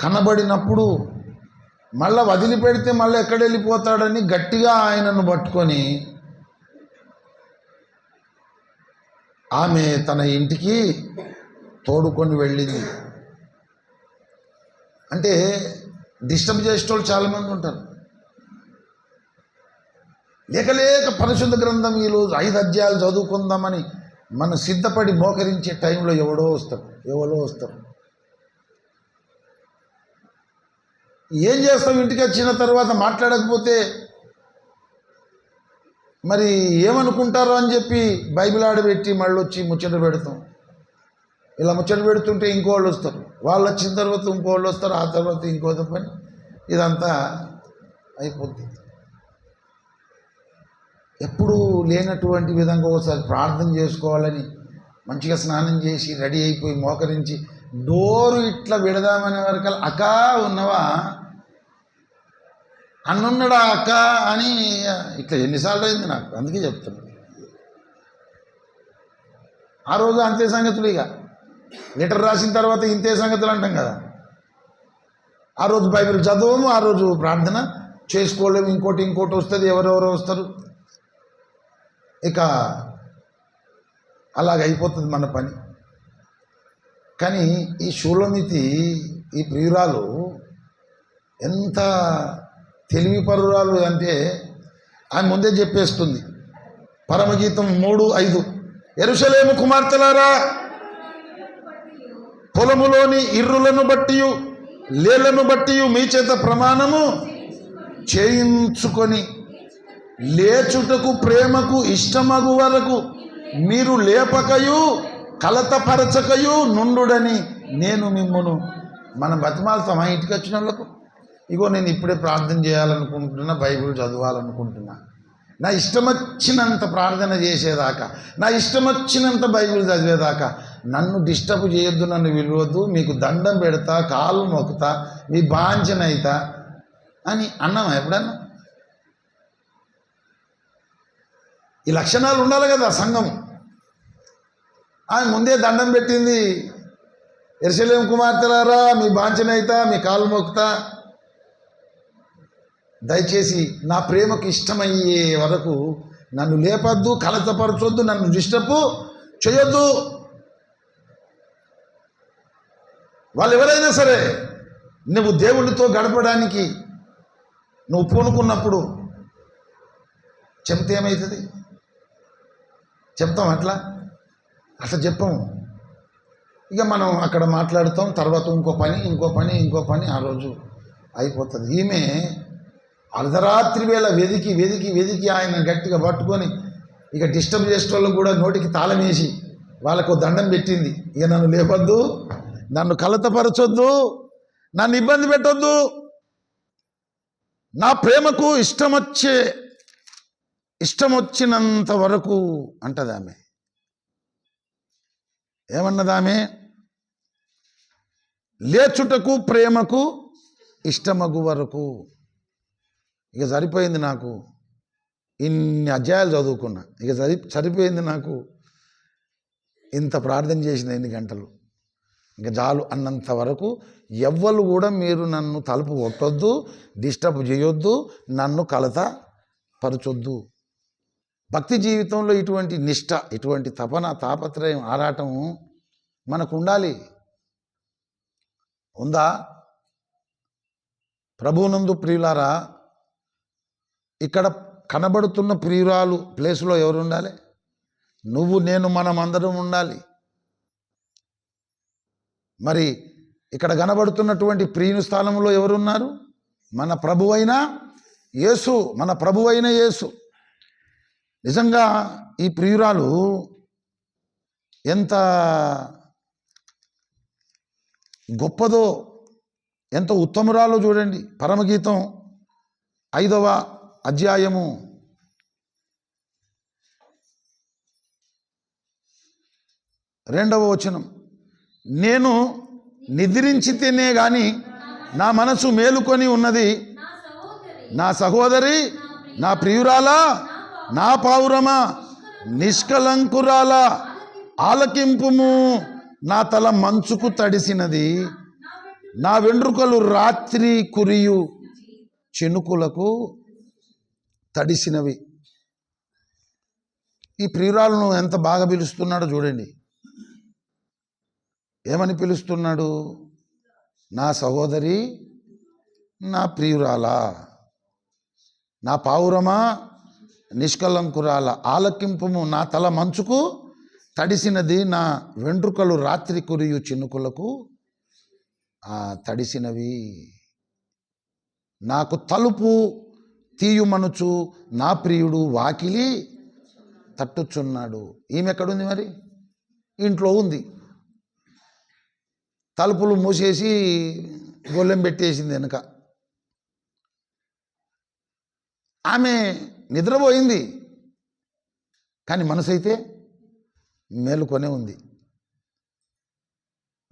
Speaker 1: కనబడినప్పుడు మళ్ళా వదిలిపెడితే మళ్ళీ ఎక్కడ వెళ్ళిపోతాడని గట్టిగా ఆయనను పట్టుకొని ఆమె తన ఇంటికి తోడుకొని వెళ్ళింది. అంటే డిస్టర్బ్ చేసేటోళ్ళు చాలామంది ఉంటారు. లేక పరిశుద్ధ గ్రంథం ఈరోజు 5 అధ్యాయాలు చదువుకుందామని మనం సిద్ధపడి మోకరించే టైంలో ఎవరో వస్తారు. ఏం చేస్తాం? ఇంటికి వచ్చిన తర్వాత మాట్లాడకపోతే మరి ఏమనుకుంటారో అని చెప్పి బైబిల్ ఆడబెట్టి మళ్ళీ వచ్చి ముచ్చట పెడతాం. ఇలా ముచ్చట పెడుతుంటే ఇంకోళ్ళు వస్తారు, వాళ్ళు వచ్చిన తర్వాత ఇంకోళ్ళు వస్తారు, ఆ తర్వాత ఇంకో పని, ఇదంతా అయిపోద్ది. ఎప్పుడూ లేనటువంటి విధంగా ఒకసారి ప్రార్థన చేసుకోవాలని మంచిగా స్నానం చేసి రెడీ అయిపోయి మోకరించి డోరు ఇట్లా విడదామనే వరకు, అక్క ఉన్నవా, అన్నున్నాడా అక్క అని ఇట్లా ఎన్నిసార్లు అయింది నాకు. అందుకే చెప్తున్నా, ఆ రోజు అంతే సంగతులు. ఇక లెటర్ రాసిన తర్వాత ఇంతే సంగతులు అంటాం కదా. ఆ రోజు బైబిల్ చదవము, ఆ రోజు ప్రార్థన చేసుకోలేము, ఇంకోటి వస్తుంది, ఎవరెవరో వస్తారు. ఇక అలాగైపోతుంది మన పని. కానీ ఈ షూలమితి, ఈ ప్రియురాలు ఎంత తెలివిపరురాలు అంటే ఆమె ముందే చెప్పేస్తుంది. పరమగీతం 3:5, యెరూషలేము కుమార్తెలారా, పొలములోని ఇర్రులను బట్టి లేళ్లను బట్టి మీ చేత ప్రమాణము చేయించుకొని లేచుటకు ప్రేమకు ఇష్టమగు వరకు మీరు లేపకయు కలతపరచకయు నుండుడని నేను మిమ్మును. మనం బతిమాలతాం మా ఇంటికి వచ్చిన వాళ్ళకు. ఇగో నేను ఇప్పుడే ప్రార్థన చేయాలనుకుంటున్నా, బైబిల్ చదవాలనుకుంటున్నా, నా ఇష్టం వచ్చినంత ప్రార్థన చేసేదాకా, నా ఇష్టం వచ్చినంత బైబిల్ చదివేదాకా నన్ను డిస్టర్బ్ చేయొద్దు, నన్ను విలువద్దు, మీకు దండం పెడతా, కాళ్ళు మొక్కుతా, మీ బాంచనైతా అని అన్నామా ఎప్పుడన్నా? ఈ లక్షణాలు ఉండాలి కదా సంఘం. ఆమె ముందే దండం పెట్టింది, యెరూషలేము కుమార్తెలారా మీ బాంచనైతా, మీ కాళ్ళు మొక్కుతా, దయచేసి నా ప్రేమకు ఇష్టమయ్యే వరకు నన్ను లేపొద్దు, కలతపరచొద్దు, నన్ను డిస్టర్బ్ చేయొద్దు. వాళ్ళు ఎవరైనా సరే నువ్వు దేవుడితో గడపడానికి నువ్వు పూనుకున్నప్పుడు చెప్తే ఏమవుతుంది? చెప్తాం అట్లా చెప్పము. ఇక మనం అక్కడ మాట్లాడుతాం, తర్వాత ఇంకో పని ఆ రోజు అయిపోతుంది. ఈమె అర్ధరాత్రి వేళ వెదికి ఆయన గట్టిగా పట్టుకొని ఇక డిస్టర్బ్ చేసే వాళ్ళకు కూడా నోటికి తాళం వేసి వాళ్ళకు దండం పెట్టింది. ఇక నన్ను లేపొద్దు, నన్ను కలతపరచొద్దు, నన్ను ఇబ్బంది పెట్టొద్దు, నా ప్రేమకు ఇష్టం వచ్చినంత వరకు అంటది ఆమె. ఏమన్నది ఆమె? లేచుటకు ప్రేమకు ఇష్టమగు వరకు. ఇక సరిపోయింది నాకు, ఇన్ని అధ్యాయాలు చదువుకున్నా, ఇక సరిపోయింది నాకు, ఇంత ప్రార్థన చేసిన ఎన్ని గంటలు, ఇంకా చాలు అన్నంత వరకు ఎవ్వరు కూడా మీరు నన్ను తలుపు కొట్టొద్దు, డిస్టర్బ్ చేయొద్దు, నన్ను కలత పరచొద్దు. భక్తి జీవితంలో ఇటువంటి నిష్ట, ఇటువంటి తపన, తాపత్రయం, ఆరాటం మనకు ఉండాలి. ఉందా? ప్రభువునందు ప్రియులారా, ఇక్కడ కనబడుతున్న ప్రియురాలు ప్లేస్లో ఎవరు ఉండాలి? నువ్వు, నేను, మనం అందరం ఉండాలి. మరి ఇక్కడ కనబడుతున్నటువంటి ప్రియుని స్థానంలో ఎవరున్నారు? మన ప్రభువైన యేసు. నిజంగా ఈ ప్రియురాలు ఎంత గొప్పదో, ఎంత ఉత్తమురాలో చూడండి. పరమగీతం 5వ అధ్యాయము 2వ వచనం. నేను నిద్రించితేనే గాని నా మనసు మేలుకొని ఉన్నది, నా సహోదరి, నా ప్రియురాలా, నా పావురమా, నిష్కలంకురాలా, ఆలకింపుము. నా తల మంచుకు తడిసినది, నా వెంట్రుకలు రాత్రి కురియు చినుకులకు తడిసినవి. ఈ ప్రియురాలను ఎంత బాగా పిలుస్తున్నాడో చూడండి. ఏమని పిలుస్తున్నాడు? నా సహోదరి, నా ప్రియురాలా, నా పావురమా, నిష్కలంకురాల, ఆలకింపుము. నా తల మంచుకు తడిసినది, నా వెంట్రుకలు రాత్రి కురియు చినుకులకు తడిసినవి. నాకు తలుపు తీయుమనుచు నా ప్రియుడు వాకిలి తట్టుచున్నాడు. ఈమె ఎక్కడుంది? మరి ఇంట్లో ఉంది. తలుపులు మూసేసి గొల్లెం పెట్టేసింది వెనుక. ఆమె నిద్రపోయింది, కానీ మనసు అయితే మేలుకొనే ఉంది.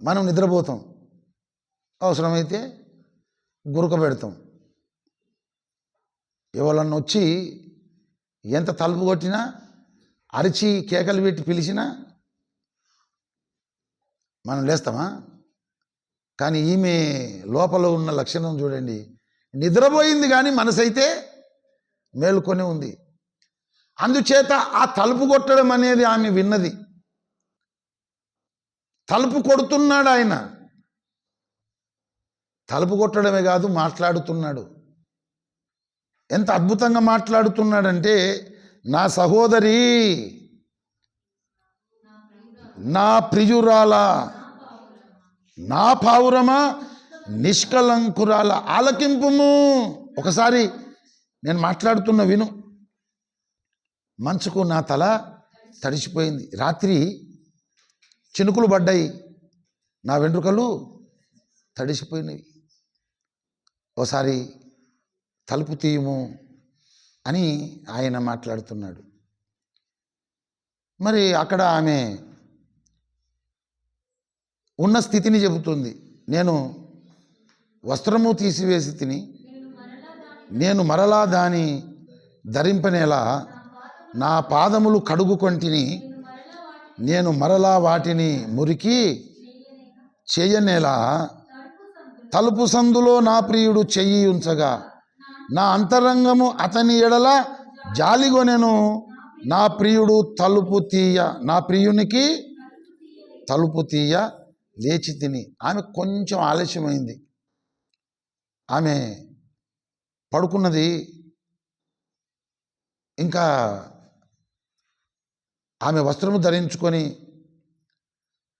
Speaker 1: మనం నిద్రపోతాం, అవసరమైతే గురక పెడతాం. ఎవరన్నా వచ్చి ఎంత తలుపు కొట్టినా, అరిచి కేకలు పెట్టి పిలిచినా మనం లేస్తామా? కానీ ఈమె లోపల ఉన్న లక్షణం చూడండి. నిద్రపోయింది కానీ మనసు అయితే మేలుకొని ఉంది. అందుచేత ఆ తలుపు కొట్టడం అనేది ఆమె విన్నది. తలుపు కొడుతున్నాడు ఆయన. తలుపు కొట్టడమే కాదు, మాట్లాడుతున్నాడు. ఎంత అద్భుతంగా మాట్లాడుతున్నాడంటే, నా సహోదరి, నా ప్రియురాలా, నా పావురమా, నిష్కలంకురాల, ఆలకింపుము. ఒకసారి నేను మాట్లాడుతున్న విను. మంచుకు నా తల తడిసిపోయింది, రాత్రి చినుకులు పడ్డాయి, నా వెంట్రుకలు తడిసిపోయినవి. ఓసారి తలుపు తీయము అని ఆయన మాట్లాడుతున్నాడు. మరి అక్కడ ఆమె ఉన్న స్థితిని చెబుతుంది. నేను వస్త్రము తీసివేసి తిని నేను మరలా దాని ధరింపనేలా నా పాదములు కడుగుకొంటిని, నేను మరలా వాటిని మురికి చేయనేలా తలుపు సందులో నా ప్రియుడు చెయ్యి ఉంచగా నా అంతరంగము అతని ఎడల జాలిగొనెను. నా ప్రియుడు తలుపు తీయ నా ప్రియునికి తలుపు తీయ లేచి తిని. ఆమె కొంచెం ఆలస్యమైంది. ఆమె పడుకున్నది. ఇంకా ఆమె వస్త్రము ధరించుకొని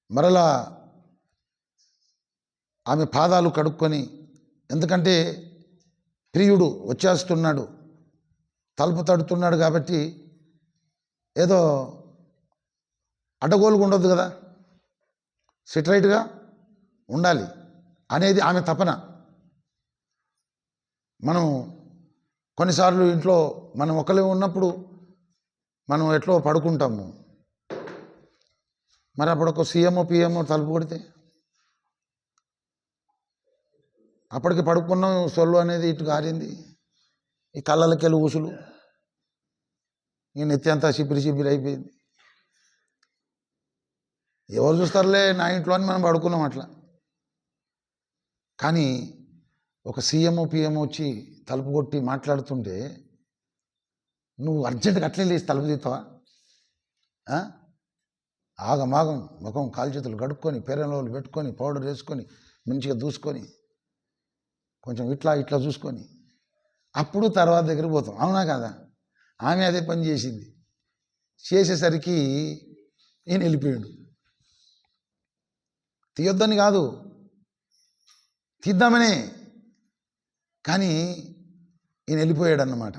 Speaker 1: మరలా ఆమె పాదాలు కడుక్కొని, ఎందుకంటే ప్రియుడు వచ్చేస్తున్నాడు, తలుపు తడుతున్నాడు కాబట్టి ఏదో అడ్డగోలుగా ఉండొద్దు కదా, సిట్రైట్గా ఉండాలి అనేది ఆమె తపన. మనం కొన్నిసార్లు ఇంట్లో మనం ఒకరే ఉన్నప్పుడు మనం ఎట్లో పడుకుంటాము. మరి అప్పుడు ఒక సీఎంఓ పిఎంఓ తలుపు కొడితే అప్పటికి పడుకున్నాం, సొల్లు అనేది ఇటు గారింది, ఈ కళ్ళలకెళ్ళి ఊసులు, ఈ నెత్తి అంతా చిపిరి చిపిరి అయిపోయింది. ఎవరు చూస్తారులే నా ఇంట్లో అని మనం పడుకున్నాం అట్లా. కానీ ఒక సీఎంఓ పిఎంఓ వచ్చి తలుపు కొట్టి మాట్లాడుతుంటే నువ్వు అర్జెంటుగా అట్లే లేచి తలుపు తీస్తావా? ఆగమాగం ముఖం కాలు చేతులు కడుక్కొని పేరెంలోళ్ళు పెట్టుకొని పౌడర్ వేసుకొని మంచిగా దూసుకొని కొంచెం ఇట్లా ఇట్లా చూసుకొని అప్పుడు తర్వాత దగ్గరికి పోతాం. అవునా కదా? ఆమె అదే పని చేసింది. చేసేసరికి ఈయన వెళ్ళిపోయాడు. తీయొద్దని కాదు, తీద్దామనే, కానీ ఈయన వెళ్ళిపోయాడు అన్నమాట.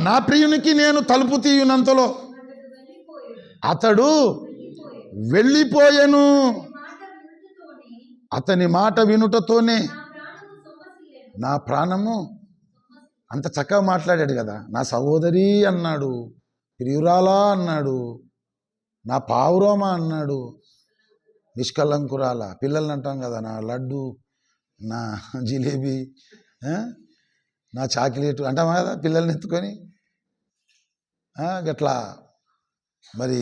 Speaker 1: నా ప్రియునికి నేను తలుపు తీయునంతలో అతడు వెళ్ళిపోయాను. అతని మాట వినుటతోనే నా ప్రాణము, అంత చక్కగా మాట్లాడాడు కదా. నా సహోదరి అన్నాడు, ప్రియురాలా అన్నాడు, నా పావురోమ అన్నాడు, నిష్కలంకురాల, పిల్లల్ని అంటాం కదా, నా లడ్డు, నా జిలేబీ, నా చాక్లెట్ అంటామా కదా పిల్లల్ని ఎత్తుకొని. గట్లా మరి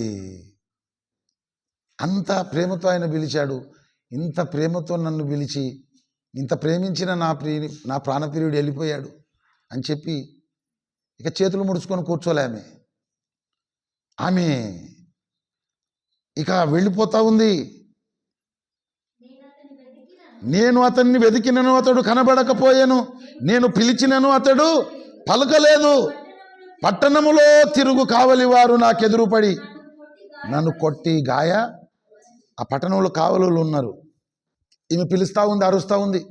Speaker 1: అంత ప్రేమతో ఆయన పిలిచాడు. ఇంత ప్రేమతో నన్ను పిలిచి ఇంత ప్రేమించిన నా ప్రాణప్రియుడు వెళ్ళిపోయాడు అని చెప్పి ఇక చేతులు ముడుచుకొని కూర్చోలే ఆమె ఇక వెళ్ళిపోతా ఉంది. నేను అతన్ని వెతికినను అతడు కనబడకపోయాను, నేను పిలిచినను అతడు పలకలేదు. పట్టణములో తిరుగు కావలి వారు నాకెదురుపడి నన్ను కొట్టి గాయ. ఆ పట్టణంలో కావలులు ఉన్నారు. ఈమె పిలుస్తూ ఉంది, అరుస్తూ ఉంది.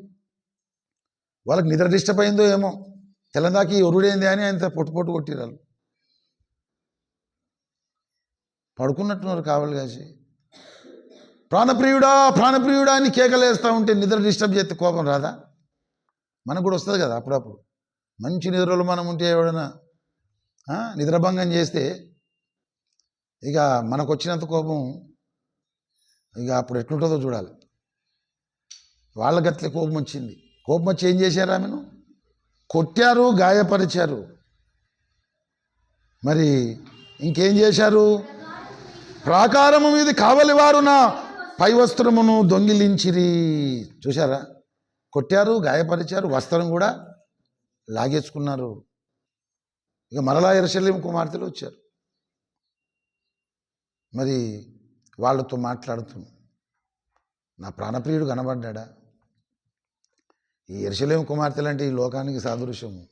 Speaker 1: వాళ్ళకి నిద్ర డిస్టర్బ్ అయిందో ఏమో, తెల్లదాకి ఒరుడైంది అని ఆయన పొట్టు పొట్టు కొట్టిరాలు. పడుకున్నట్టున్నారు కావాలి కాసి. ప్రాణప్రియుడా ప్రాణప్రియుడా అని కేకలేస్తూ ఉంటే నిద్ర డిస్టర్బ్ చేస్తే కోపం రాదా? మనకు కూడా వస్తుంది కదా అప్పుడప్పుడు. మంచి నిద్రలో మనం ఉంటే ఎవడైనా నిద్రభంగం చేస్తే ఇక మనకు వచ్చినంత కోపం ఇక అప్పుడు ఎట్లుంటుందో చూడాలి. వాళ్ళకి అట్లే కోపం వచ్చింది. కోపం వచ్చి ఏం చేశారు? ఆమెను కొట్టారు, గాయపరిచారు. మరి ఇంకేం చేశారు? ప్రాకారము మీద కావలి వారు నా పై వస్త్రమును దొంగిలించిరి. చూశారా? కొట్టారు, గాయపరిచారు, వస్త్రం కూడా లాగేసుకున్నారు. ఇక మరలా యెరూషలేము కుమార్తెలు వచ్చారు. మరి వాళ్ళతో మాట్లాడుతూ నా ప్రాణప్రియుడు కనబడ్డా? ఈ యెరూషలేము కుమార్తెలు అంటే ఈ లోకానికి సాదృశ్యము.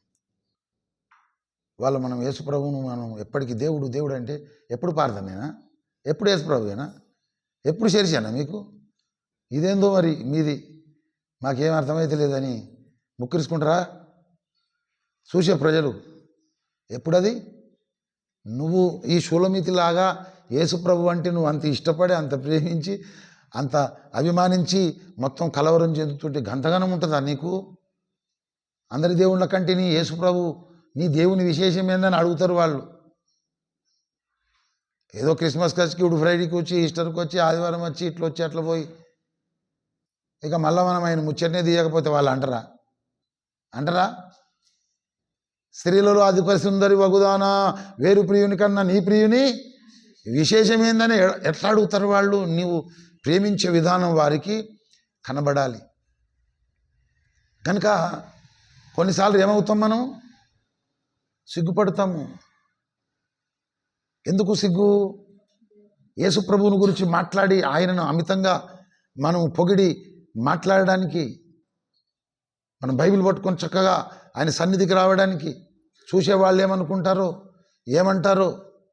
Speaker 1: వాళ్ళు మనం యేసుప్రభువును మనం ఎప్పటికీ దేవుడు దేవుడు అంటే ఎప్పుడు ప్రార్థనేనా? ఎప్పుడు యేసుప్రభువేనా? ఎప్పుడు చేర్చానా మీకు? ఇదేందో మరి మీది మాకేం అర్థమైతే లేదని ముక్కిరించుకుంటారా చూసే ప్రజలు. ఎప్పుడది? నువ్వు ఈ షూలమితిలాగా యేసుప్రభు అంటే నువ్వు అంత ఇష్టపడి, అంత ప్రేమించి, అంత అభిమానించి మొత్తం కలవరం చెందుతుంటే గంతగానం ఉంటుందా నీకు? అందరి దేవుళ్ళ కంటే నీ యేసుప్రభు నీ దేవుని విశేషం ఏందని అడుగుతారు వాళ్ళు. ఏదో క్రిస్మస్కి వచ్చి గుడ్ ఫ్రైడేకి వచ్చి ఈస్టర్కి వచ్చి ఆదివారం వచ్చి ఇట్లా వచ్చి అట్లా పోయి ఇక మళ్ళీ మనం ఆయన ముచ్చటనే తీయకపోతే వాళ్ళు అంటారా స్త్రీలలో అధిక సుందరి వగుదానా వేరు ప్రియుని కన్నా నీ ప్రియుని విశేషం ఏందని ఎట్లా అడుగుతారు వాళ్ళు? నీవు ప్రేమించే విధానం వారికి కనబడాలి. కనుక కొన్నిసార్లు ఏమవుతాం, మనం సిగ్గుపడతాము. ఎందుకు సిగ్గు? యేసు ప్రభువుని గురించి మాట్లాడి ఆయనను అమితంగా మనం పొగిడి మాట్లాడడానికి, మనం బైబిల్ పట్టుకొని చక్కగా ఆయన సన్నిధికి రావడానికి చూసేవాళ్ళు ఏమంటారో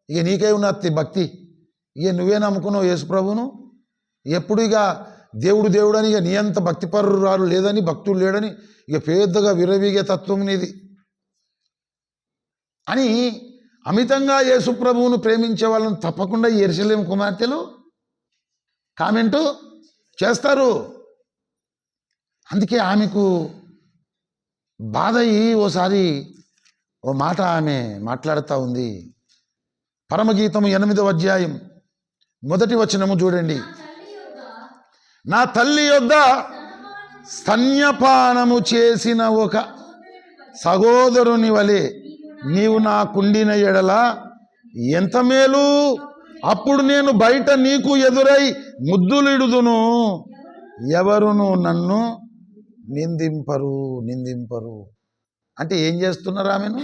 Speaker 1: ఇక నీకే ఉన్నది భక్తి, ఇక నువ్వే నమ్ముకున్నావు యేసు ప్రభువును, ఎప్పుడు ఇక దేవుడు అని ఇక నీ అంత భక్తిపరురాలు లేదని, భక్తుడు లేడని ఇక పెద్దగా విరవీగే తత్వం నీది అని అమితంగా యేసు ప్రభువును ప్రేమించే వాళ్ళని తప్పకుండా యెరూషలేము కుమార్తెలు కామెంటు చేస్తారు. అందుకే ఆమెకు బాధ అయ్యి ఓసారి ఓ మాట ఆమె మాట్లాడుతూ ఉంది. పరమగీతము 8వ అధ్యాయం 1వ వచనము చూడండి. నా తల్లి యొద్ద స్తన్యపానము చేసిన ఒక సహోదరుని వలె నీవు నాకుండిన ఎడల ఎంత మేలు. అప్పుడు నేను బయట నీకు ఎదురై ముద్దులిడుదును, ఎవరును నన్ను నిందింపరు. అంటే ఏం చేస్తున్నారు? ఆమెను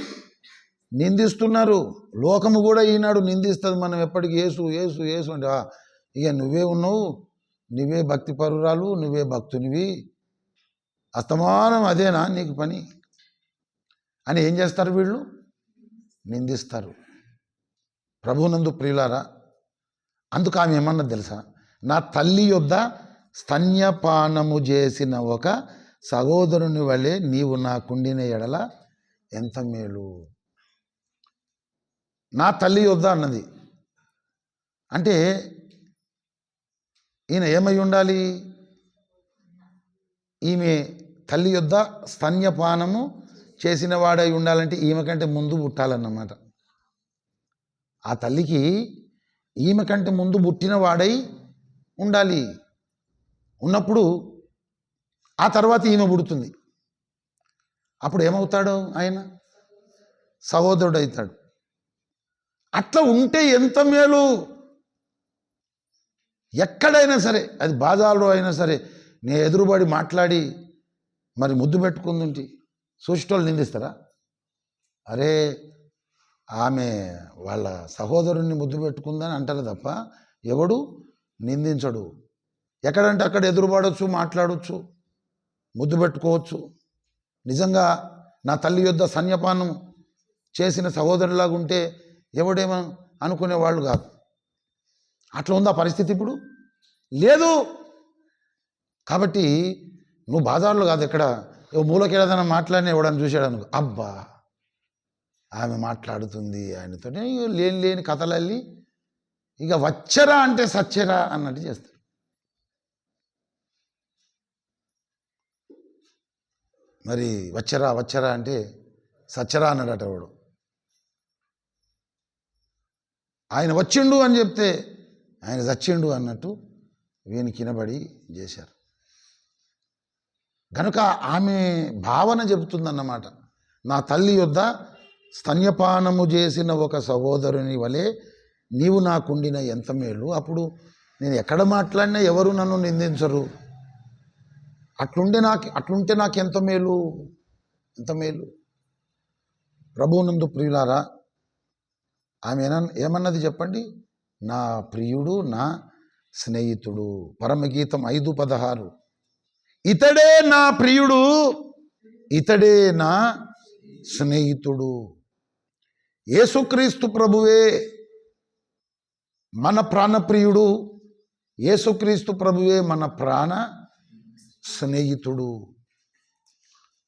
Speaker 1: నిందిస్తున్నారు. లోకము కూడా ఈనాడు నిందిస్తుంది. మనం ఎప్పటికీ యేసు యేసు యేసు అంటే ఇక నువ్వే ఉన్నావు, నువ్వే భక్తి పరురాలు, నువ్వే భక్తునివి, అస్తమానం అదేనా నీకు పని అని ఏం చేస్తారు? వీళ్ళు నిందిస్తారు. ప్రభువునందు ప్రియులారా, అందుకు ఆమె ఏమన్నది తెలుసా? నా తల్లి యొద్ద స్తన్యపానము చేసిన ఒక సహోదరుని వలె నీవు నాకుండిన ఎడల ఎంత మేలు. నా తల్లి యొద్ద అన్నది అంటే ఈయన ఏమై ఉండాలి? ఈమె తల్లి యొద్ద స్తన్యపానము చేసిన వాడై ఉండాలంటే ఈమె కంటే ముందు పుట్టాలన్నమాట. ఆ తల్లికి ఈమె కంటే ముందు పుట్టిన వాడై ఉండాలి. ఉన్నప్పుడు ఆ తర్వాత ఈమె పుడుతుంది. అప్పుడు ఏమవుతాడు? ఆయన సహోదరుడు అవుతాడు. అట్లా ఉంటే ఎంత మేలు. ఎక్కడైనా సరే, అది బాజాలో అయినా సరే, నేను ఎదురుబడి మాట్లాడి మరి ముద్దు పెట్టుకుంది చూసేటోళ్ళు నిందిస్తారా? అరే ఆమె వాళ్ళ సహోదరుణ్ణి ముద్దు పెట్టుకుందని అంటారు తప్ప ఎవడు నిందించడు. ఎక్కడంటే అక్కడ ఎదురుపడవచ్చు, మాట్లాడవచ్చు, ముద్దు పెట్టుకోవచ్చు. నిజంగా నా తల్లి యొద్ద సన్యపానం చేసిన సహోదరులాగా ఉంటే ఎవడేమో అనుకునేవాళ్ళు కాదు. అట్లా ఉందా పరిస్థితి? ఇప్పుడు లేదు. కాబట్టి నువ్వు బాజార్లో కాదు, ఎక్కడ మూలకేదైనా మాట్లాడిన ఎవడని చూశాడు అనుకో, అబ్బా ఆమె మాట్లాడుతుంది ఆయనతో, లేని కథలల్లి ఇక వచ్చరా అంటే సచ్చరా అన్నట్టు చేస్తారు. మరి వచ్చరా అంటే సచ్చరా అన్నాడట వాడు. ఆయన వచ్చిండు అని చెప్తే ఆయన చచ్చిండు అన్నట్టు వీని కినబడి చేశారు. కనుక ఆమె భావన చెబుతుందన్నమాట. నా తల్లి యొద్ద స్తన్యపానము చేసిన ఒక సహోదరుని వలె నీవు నాకుండిన ఎంత మేలు. అప్పుడు నేను ఎక్కడ మాట్లాడినా ఎవరు నన్ను నిందించరు. అట్లుంటే నాకు ఎంత మేలు. ప్రభువునందు ప్రియులారా, ఆమె ఏమన్నది చెప్పండి? నా ప్రియుడు, నా స్నేహితుడు. పరమగీతం 5:16. ఇతడే నా ప్రియుడు, ఇతడే నా స్నేహితుడు. యేసుక్రీస్తు ప్రభువే మన ప్రాణప్రియుడు, యేసుక్రీస్తు ప్రభువే మన ప్రాణ స్నేహితుడు.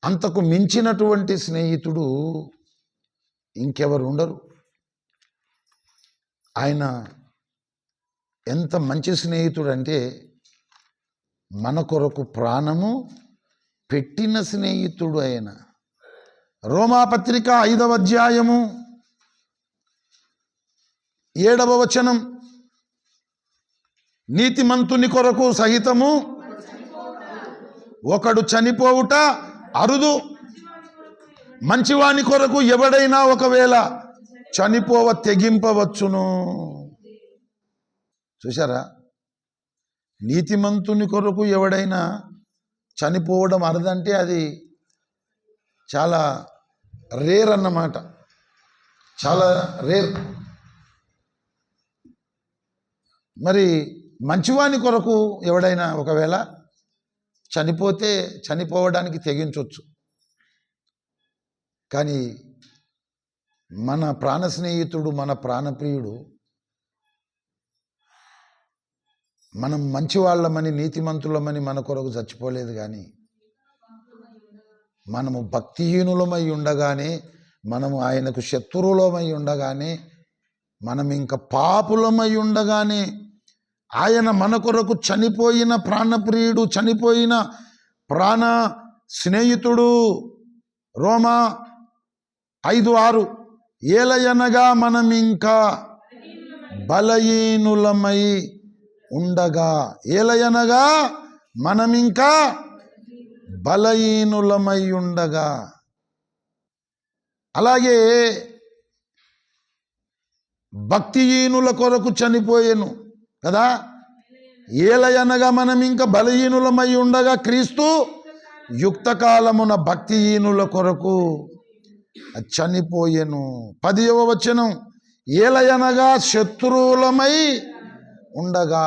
Speaker 1: అంతకు మించినటువంటి స్నేహితుడు ఇంకెవరు ఉండరు. ఆయన ఎంత మంచి స్నేహితుడు అంటే మన కొరకు ప్రాణము పెట్టిన స్నేహితుడు ఆయన. రోమాపత్రిక 5వ అధ్యాయము 7వ వచనం, నీతిమంతుని కొరకు సహితము ఒకడు చనిపోవుట అరుదు, మంచివాని కొరకు ఎవడైనా ఒకవేళ చనిపోవ తెగింపవచ్చును. చూసారా, నీతిమంతుని కొరకు ఎవడైనా చనిపోవడం అరుదంటే అది చాలా రేర్ అన్నమాట, చాలా రేర్. మరి మంచివాని కొరకు ఎవడైనా ఒకవేళ చనిపోతే చనిపోవడానికి తెగించవచ్చు. కానీ మన ప్రాణ స్నేహితుడు, మన ప్రాణప్రియుడు, మనం మంచివాళ్ళమని నీతిమంతులమని మన కొరకు చచ్చిపోలేదు. కానీ మనము భక్తిహీనులమై ఉండగానే, మనము ఆయనకు శత్రువులమై ఉండగానే, మనం ఇంకా పాపులమై ఉండగానే ఆయన మన కొరకు చనిపోయిన ప్రాణప్రియుడు, చనిపోయిన ప్రాణ స్నేహితుడు. రోమా 5:6, ఏలయనగా మనం ఇంకా బలహీనులమై ఉండగా, ఏలయనగా మనం ఇంకా బలహీనులమై ఉండగా. అలాగే భక్తిహీనుల కొరకు చనిపోయేను కదా. ఏలయనగా మనం ఇంకా బలహీనులమై ఉండగా క్రీస్తు యుక్తకాలమున భక్తిహీనుల కొరకు చనిపోయెను. 10వ వచనం, ఏలయనగా శత్రువులమై ఉండగా.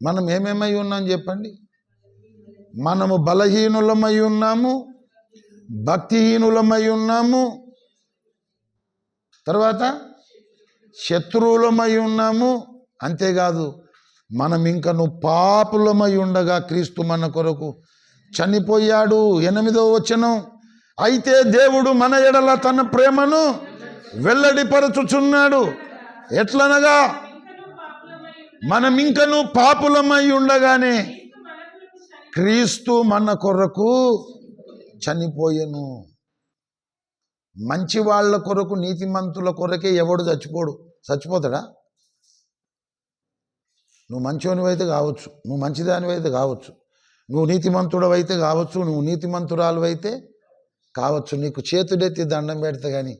Speaker 1: మనం ఏమేమై ఉన్నాం చెప్పండి? మనము బలహీనులమై ఉన్నాము, భక్తిహీనులమై ఉన్నాము, తర్వాత శత్రువులమై ఉన్నాము. అంతేకాదు, మనం ఇంకను పాపులమై ఉండగా క్రీస్తు మన కొరకు చనిపోయాడు. 8వ వచనం, అయితే దేవుడు మన ఎడల తన ప్రేమను వెల్లడిపరచుచున్నాడు. ఎట్లనగా మనం ఇంకను పాపులమై ఉండగానే క్రీస్తు మన కొరకు చనిపోయెను. మంచి వాళ్ళ కొరకు, నీతిమంతుల కొరకే ఎవడు చచ్చిపోతాడా? నువ్వు మంచివానివైతే కావచ్చు, నువ్వు మంచిదానివైతే కావచ్చు, నువ్వు నీతిమంతుడవైతే కావచ్చు, నువ్వు నీతిమంతురాలువైతే కావచ్చు, నీకు చేతుడెత్తి దండం పెడతా, కానీ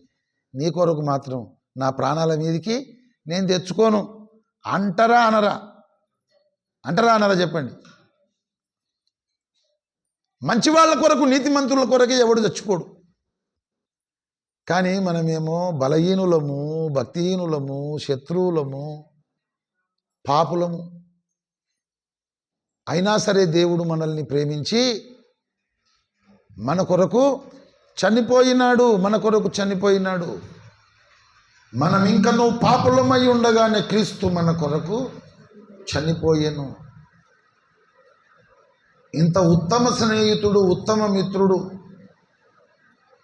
Speaker 1: నీ కొరకు మాత్రం నా ప్రాణాల మీదకి నేను తెచ్చుకోను అంటారా అనరా? అంటారా అనరా చెప్పండి? మంచి వాళ్ళ కొరకు, నీతిమంతుల కొరకే ఎవడు చచ్చిపోడు. కానీ మనమేమో బలహీనులము, భక్తిహీనులము, శత్రువులము, పాపులము. అయినా సరే దేవుడు మనల్ని ప్రేమించి మన కొరకు చనిపోయినాడు, మన కొరకు చనిపోయినాడు. మనం ఇంకనూ పాపులమై ఉండగానే క్రీస్తు మన కొరకు చనిపోయెను. ఇంత ఉత్తమ స్నేహితుడు, ఉత్తమ మిత్రుడు,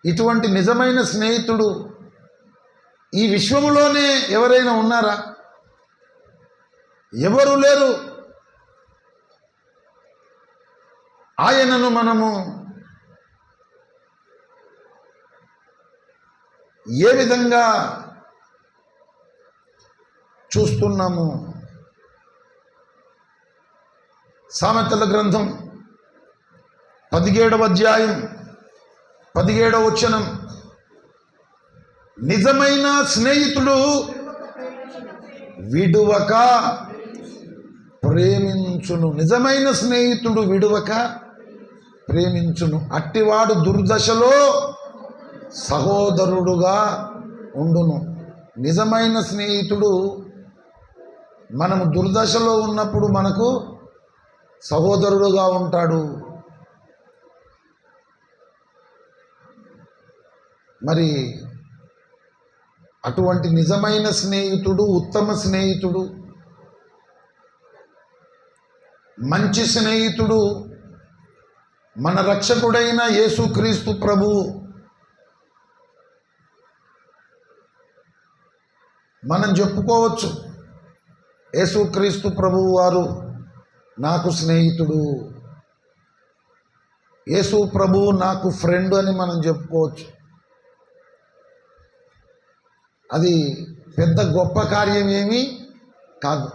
Speaker 1: ఇటువంటి నిజమైన స్నేహితుడు ఈ విశ్వములోనే ఎవరైనా ఉన్నారా? ఎవరు లేరు. ఆయనను మనము ఏ విధంగా చూస్తున్నాము? సామెతల గ్రంథం 17వ అధ్యాయం 17వ వచనం, నిజమైన స్నేహితుడు విడువక ప్రేమించును. నిజమైన స్నేహితుడు విడువక ప్రేమించును. అట్టివాడు దుర్దశలో సహోదరుడుగా ఉండును. నిజమైన స్నేహితుడు మనము దుర్దశలో ఉన్నప్పుడు మనకు సహోదరుడుగా ఉంటాడు. మరి అటువంటి నిజమైన స్నేహితుడు, ఉత్తమ స్నేహితుడు, మంచి స్నేహితుడు మన రక్షకుడైన యేసుక్రీస్తు ప్రభువు. మనం చెప్పుకోవచ్చు, యేసుక్రీస్తు ప్రభువు వారు నాకు స్నేహితుడు, యేసు ప్రభువు నాకు ఫ్రెండ్ అని మనం చెప్పుకోవచ్చు. అది పెద్ద గొప్ప కార్యం ఏమీ కాదు.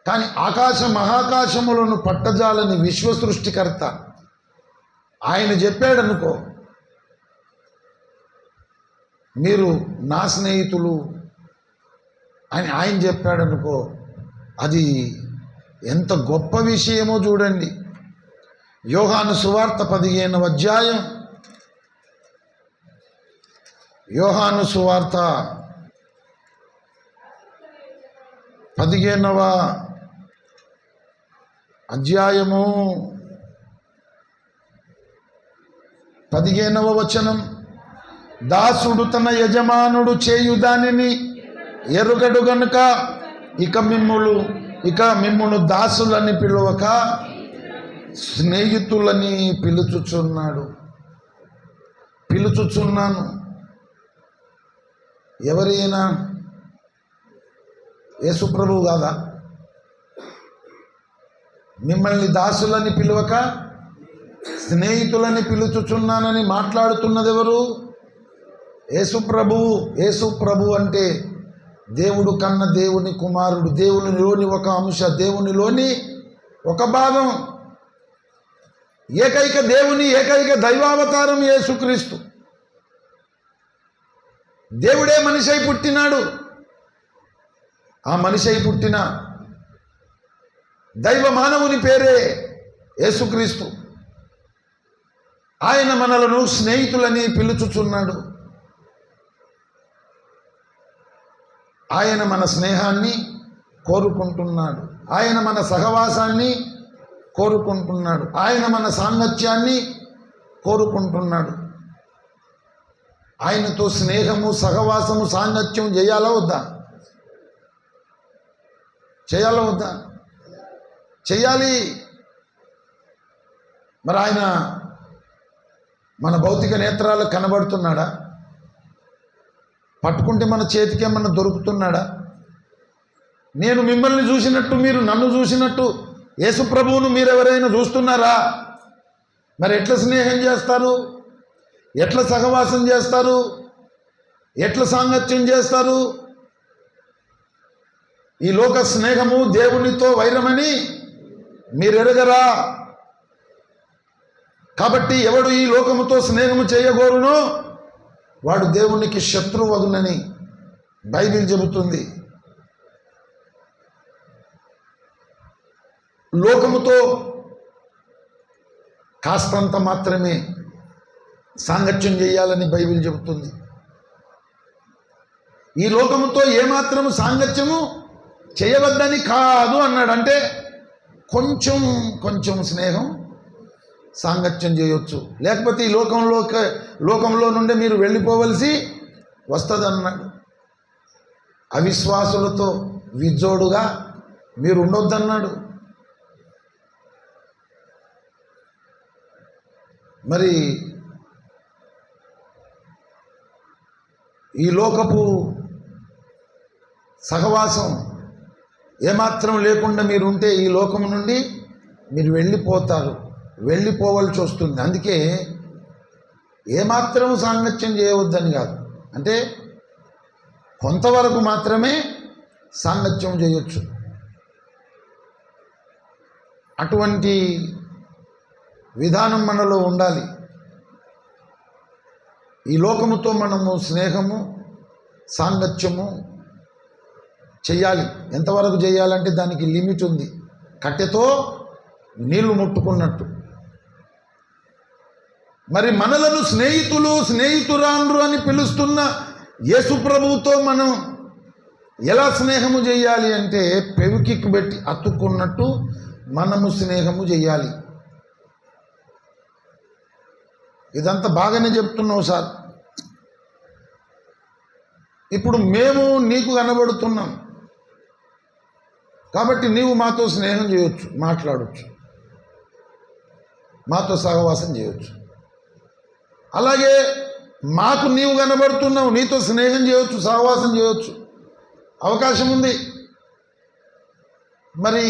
Speaker 1: కానీ ఆకాశ మహాకాశములను పట్టజాలని విశ్వ సృష్టికర్త ఆయన చెప్పాడనుకో, మీరు నా స్నేహితులు అని ఆయన చెప్పాడనుకో, అది ఎంత గొప్ప విషయమో చూడండి. యోహాను సువార్త 15వ అధ్యాయం, యోహాను సువార్త 15వ అధ్యాయము 15వ వచనం. దాసుడు తన యజమానుడు చేయు దానిని ఎరుగడు గనుక ఇక మిమ్మును దాసులని పిలువక స్నేహితులని పిలుచుచున్నాను. ఎవరైనా యేసుప్రభువు కాదా? మిమ్మల్ని దాసులని పిలువక స్నేహితులని పిలుచుచున్నానని మాట్లాడుతున్నది ఎవరు? యేసుప్రభువు. యేసుప్రభు అంటే దేవుడు కన్న దేవుని కుమారుడు, దేవునిలోని ఒక అంశ, దేవునిలోని ఒక భాగం, ఏకైక దేవుని ఏకైక దైవావతారం యేసుక్రీస్తు. దేవుడే మనిషి అయి పుట్టినాడు. ఆ మనిషి అయి పుట్టిన దైవ మానవుని పేరే యేసుక్రీస్తు. ఆయన మనలను స్నేహితులని పిలుచుచున్నాడు. ఆయన మన స్నేహాన్ని కోరుకుంటున్నాడు. ఆయన మన సహవాసాన్ని కోరుకుంటున్నాడు. ఆయన మన సాంగత్యాన్ని కోరుకుంటున్నాడు. ఆయనతో స్నేహము, సహవాసము, సాంగత్యం చేయాలా వద్దా? చేయాలా వద్దా? చేయాలి. మరి ఆయన మన భౌతిక నేత్రాలకు కనబడుతున్నాడా? పట్టుకుంటే మన చేతికి ఏమన్నా దొరుకుతున్నాడా? నేను మిమ్మల్ని చూసినట్టు మీరు నన్ను చూసినట్టు యేసుప్రభువును మీరెవరైనా చూస్తున్నారా? మరి ఎట్లా స్నేహం చేస్తారు? ఎట్లా సహవాసం చేస్తారు? ఎట్లా సాంగత్యం చేస్తారు? ఈ లోక స్నేహము దేవునితో వైరమని మీరెరగరా? కాబట్టి ఎవడు ఈ లోకముతో స్నేహము చేయగోరునో వాడు దేవునికి శత్రువగునని బైబిల్ చెబుతుంది. లోకముతో కాస్తంత మాత్రమే సాంగత్యం చేయాలని బైబిల్ చెబుతుంది. ఈ లోకముతో ఏమాత్రము సాంగత్యము చేయవద్దని కాదు అన్నాడు. అంటే కొంచెం స్నేహం, సాంగత్యం చేయొచ్చు, లేకపోతే ఈ లోకంలో నుండి మీరు వెళ్ళిపోవలసి వస్తుంది అన్నాడు. అవిశ్వాసులతో విజోడుగా మీరు ఉండొద్దన్నాడు. మరి ఈ లోకపు సహవాసం ఏమాత్రం లేకుండా మీరు ఉంటే ఈ లోకం నుండి మీరు వెళ్ళిపోవలసి వస్తుంది. అందుకే ఏమాత్రం సాంగత్యం చేయవద్దని కాదు, అంటే కొంతవరకు మాత్రమే సాంగత్యం చేయొచ్చు. అటువంటి విధానం మనలో ఉండాలి. ఈ లోకముతో మనము స్నేహము, సాంగత్యము చెయ్యాలి. ఎంతవరకు చేయాలంటే దానికి లిమిట్ ఉంది. కట్టెతో నీళ్లు ముట్టుకున్నట్టు. మరి మనలను స్నేహితులు, స్నేహితురాండ్రు అని పిలుస్తున్న యేసుప్రభువుతో మనం ఎలా స్నేహము చేయాలి అంటే పెవికిక్కు పెట్టి అతుక్కున్నట్టు మనము స్నేహము చేయాలి. ఇదంతా బాగానే చెప్తున్నావు సార్. ఇప్పుడు మేము నీకు కనబడుతున్నాం కాబట్టి నీవు మాతో స్నేహం చేయొచ్చు, మాట్లాడవచ్చు, మాతో సహవాసం చేయొచ్చు. అలాగే మాకు నీవు కనబడుతున్నావు, నీతో స్నేహం చేయొచ్చు, సహవాసం చేయొచ్చు, అవకాశం ఉంది. మరి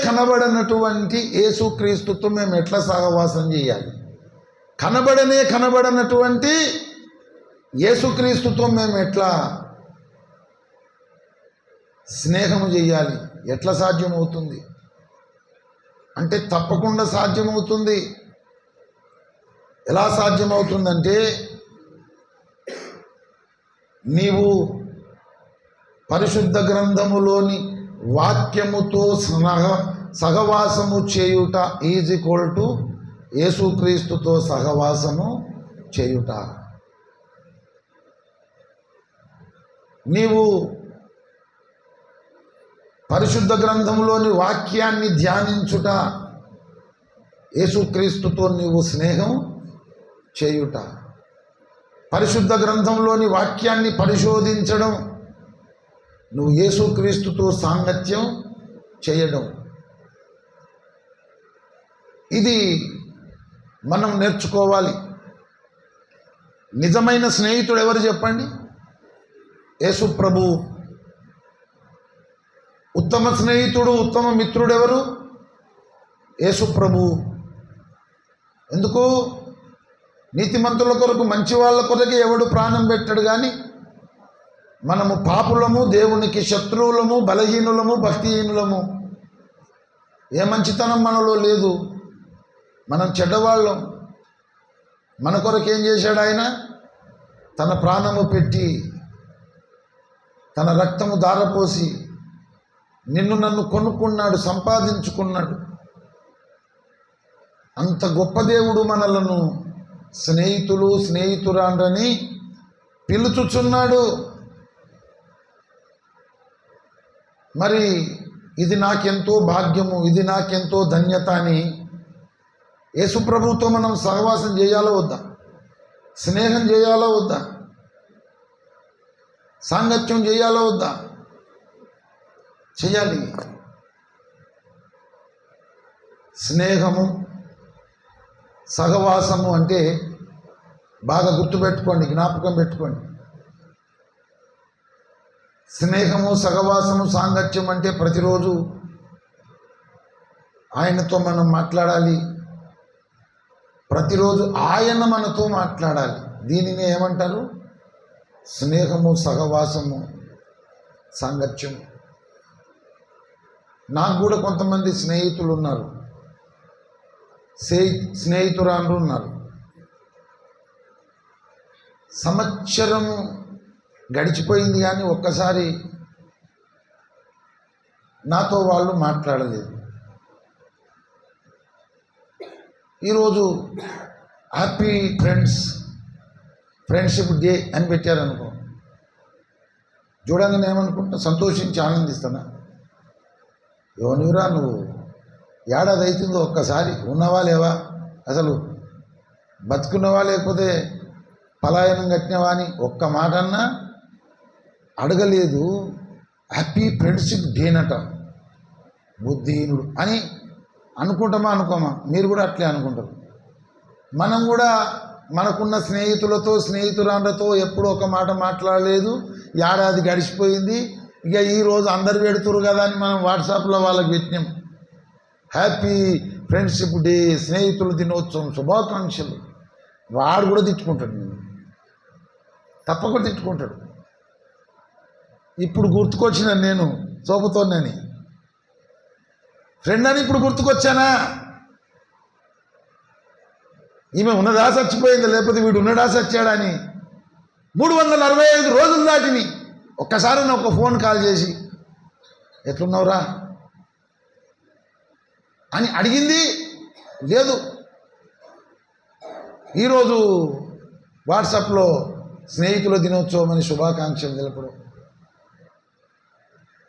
Speaker 1: కనబడనటువంటి యేసుక్రీస్తుతో మేము ఎట్లా సహవాసం చేయాలి? కనబడనటువంటి యేసుక్రీస్తుతో మేము ఎట్లా స్నేహము చేయాలి? ఎట్లా సాధ్యమవుతుంది అంటే తప్పకుండా సాధ్యమవుతుంది. ఎలా సాధ్యమవుతుందంటే, నీవు పరిశుద్ధ గ్రంథములోని వాక్యముతో సహవాసము చేయుట ఈజ్ ఈక్వల్ టు యేసుక్రీస్తుతో సహవాసము చేయుట. నీవు పరిశుద్ధ గ్రంథంలోని వాక్యాన్ని ధ్యానించుట యేసుక్రీస్తుతో నీవు స్నేహం చేయుట. పరిశుద్ధ గ్రంథంలోని వాక్యాన్ని పరిశోధించడం నువ్వు యేసుక్రీస్తుతో సాంగత్యం చేయడం. ఇది మనం నేర్చుకోవాలి. నిజమైన స్నేహితుడు ఎవరు చెప్పండి? యేసు ప్రభు. ఉత్తమ స్నేహితుడు, ఉత్తమ మిత్రుడు ఎవరు? యేసు ప్రభు. ఎందుకు? నీతిమంతుల కొరకు, మంచి వాళ్ళ కొరకే ఎవడు ప్రాణం పెట్టాడు. కానీ మనము పాపులము, దేవునికి శత్రువులము, బలహీనులము, భక్తిహీనులము. ఏ మంచితనం మనలో లేదు. మనం చెడ్డవాళ్ళం. మన కొరకు ఏం చేశాడు ఆయన? తన ప్రాణము పెట్టి, తన రక్తము ధారపోసి నిన్ను నన్ను కొనుక్కున్నాడు, సంపాదించుకున్నాడు. అంత గొప్ప దేవుడు మనలను స్నేహితులు, స్నేహితురాండ్రని పిలుచుచున్నాడు. మరి ఇది నాకెంతో భాగ్యము, ఇది నాకెంతో ధన్యత అని యేసుప్రభుతో మనం సహవాసం చేయాలో వద్దా? స్నేహం చేయాలో వద్దా? సాంగత్యం చేయాలో వద్దా? చేయాలి. స్నేహము, సహవాసము అంటే బాగా గుర్తుపెట్టుకోండి, జ్ఞాపకం పెట్టుకోండి. స్నేహము, సహవాసము, సాంగత్యం అంటే ప్రతిరోజు ఆయనతో మనం మాట్లాడాలి. ప్రతిరోజు ఆయన మనతో మాట్లాడాలి. దీనిని ఏమంటారు? స్నేహము, సహవాసము, సాంగత్యము. నాకు కూడా కొంతమంది స్నేహితులు ఉన్నారు, స్నేహితురాండ్రు ఉన్నారు. సంవత్సరము గడిచిపోయింది కానీ ఒక్కసారి నాతో వాళ్ళు మాట్లాడలేదు. ఈరోజు హ్యాపీ ఫ్రెండ్షిప్ డే అని పెట్టారనుకో, చూడంగానే ఏమనుకుంటా? సంతోషించి ఆనందిస్తానా? ఎవనివిరా నువ్వు? ఏడాది అవుతుందో ఒక్కసారి ఉన్నవా లేవా? అసలు బతుకున్నవా లేకపోతే పలాయనం కట్టినవా అని ఒక్క మాట అన్నా అడగలేదు. Happy friendship డేనట. బుద్ధిహీనుడు అని అనుకుంటామా అనుకోమా? మీరు కూడా అట్లే అనుకుంటారు. మనం కూడా మనకున్న స్నేహితులతో, స్నేహితురాండ్రతో ఎప్పుడూ ఒక మాట మాట్లాడలేదు. ఏడాది గడిచిపోయింది. ఇక ఈరోజు అందరు పెడుతురు కదా అని మనం వాట్సాప్లో వాళ్ళకి పెట్టినాం, హ్యాపీ ఫ్రెండ్షిప్ డే, స్నేహితుల దినోత్సవం శుభాకాంక్షలు. వాడు కూడా తిట్టుకుంటాడు, నేను తప్పకుండా తిట్టుకుంటాడు. ఇప్పుడు గుర్తుకొచ్చిన నేను సోపుతోనని ఫ్రెండ్ అని ఇప్పుడు గుర్తుకొచ్చానా? ఈమె ఉన్నదా చచ్చిపోయిందా, లేకపోతే వీడు ఉన్నడా చచ్చాడని 365 రోజులు దాటిని ఒక్కసారి నా ఒక ఫోన్ కాల్ చేసి ఎట్లున్నావురా అని అడిగింది లేదు. ఈరోజు వాట్సాప్లో స్నేహితుల దినోత్సవం అని శుభాకాంక్షలు తెలపడం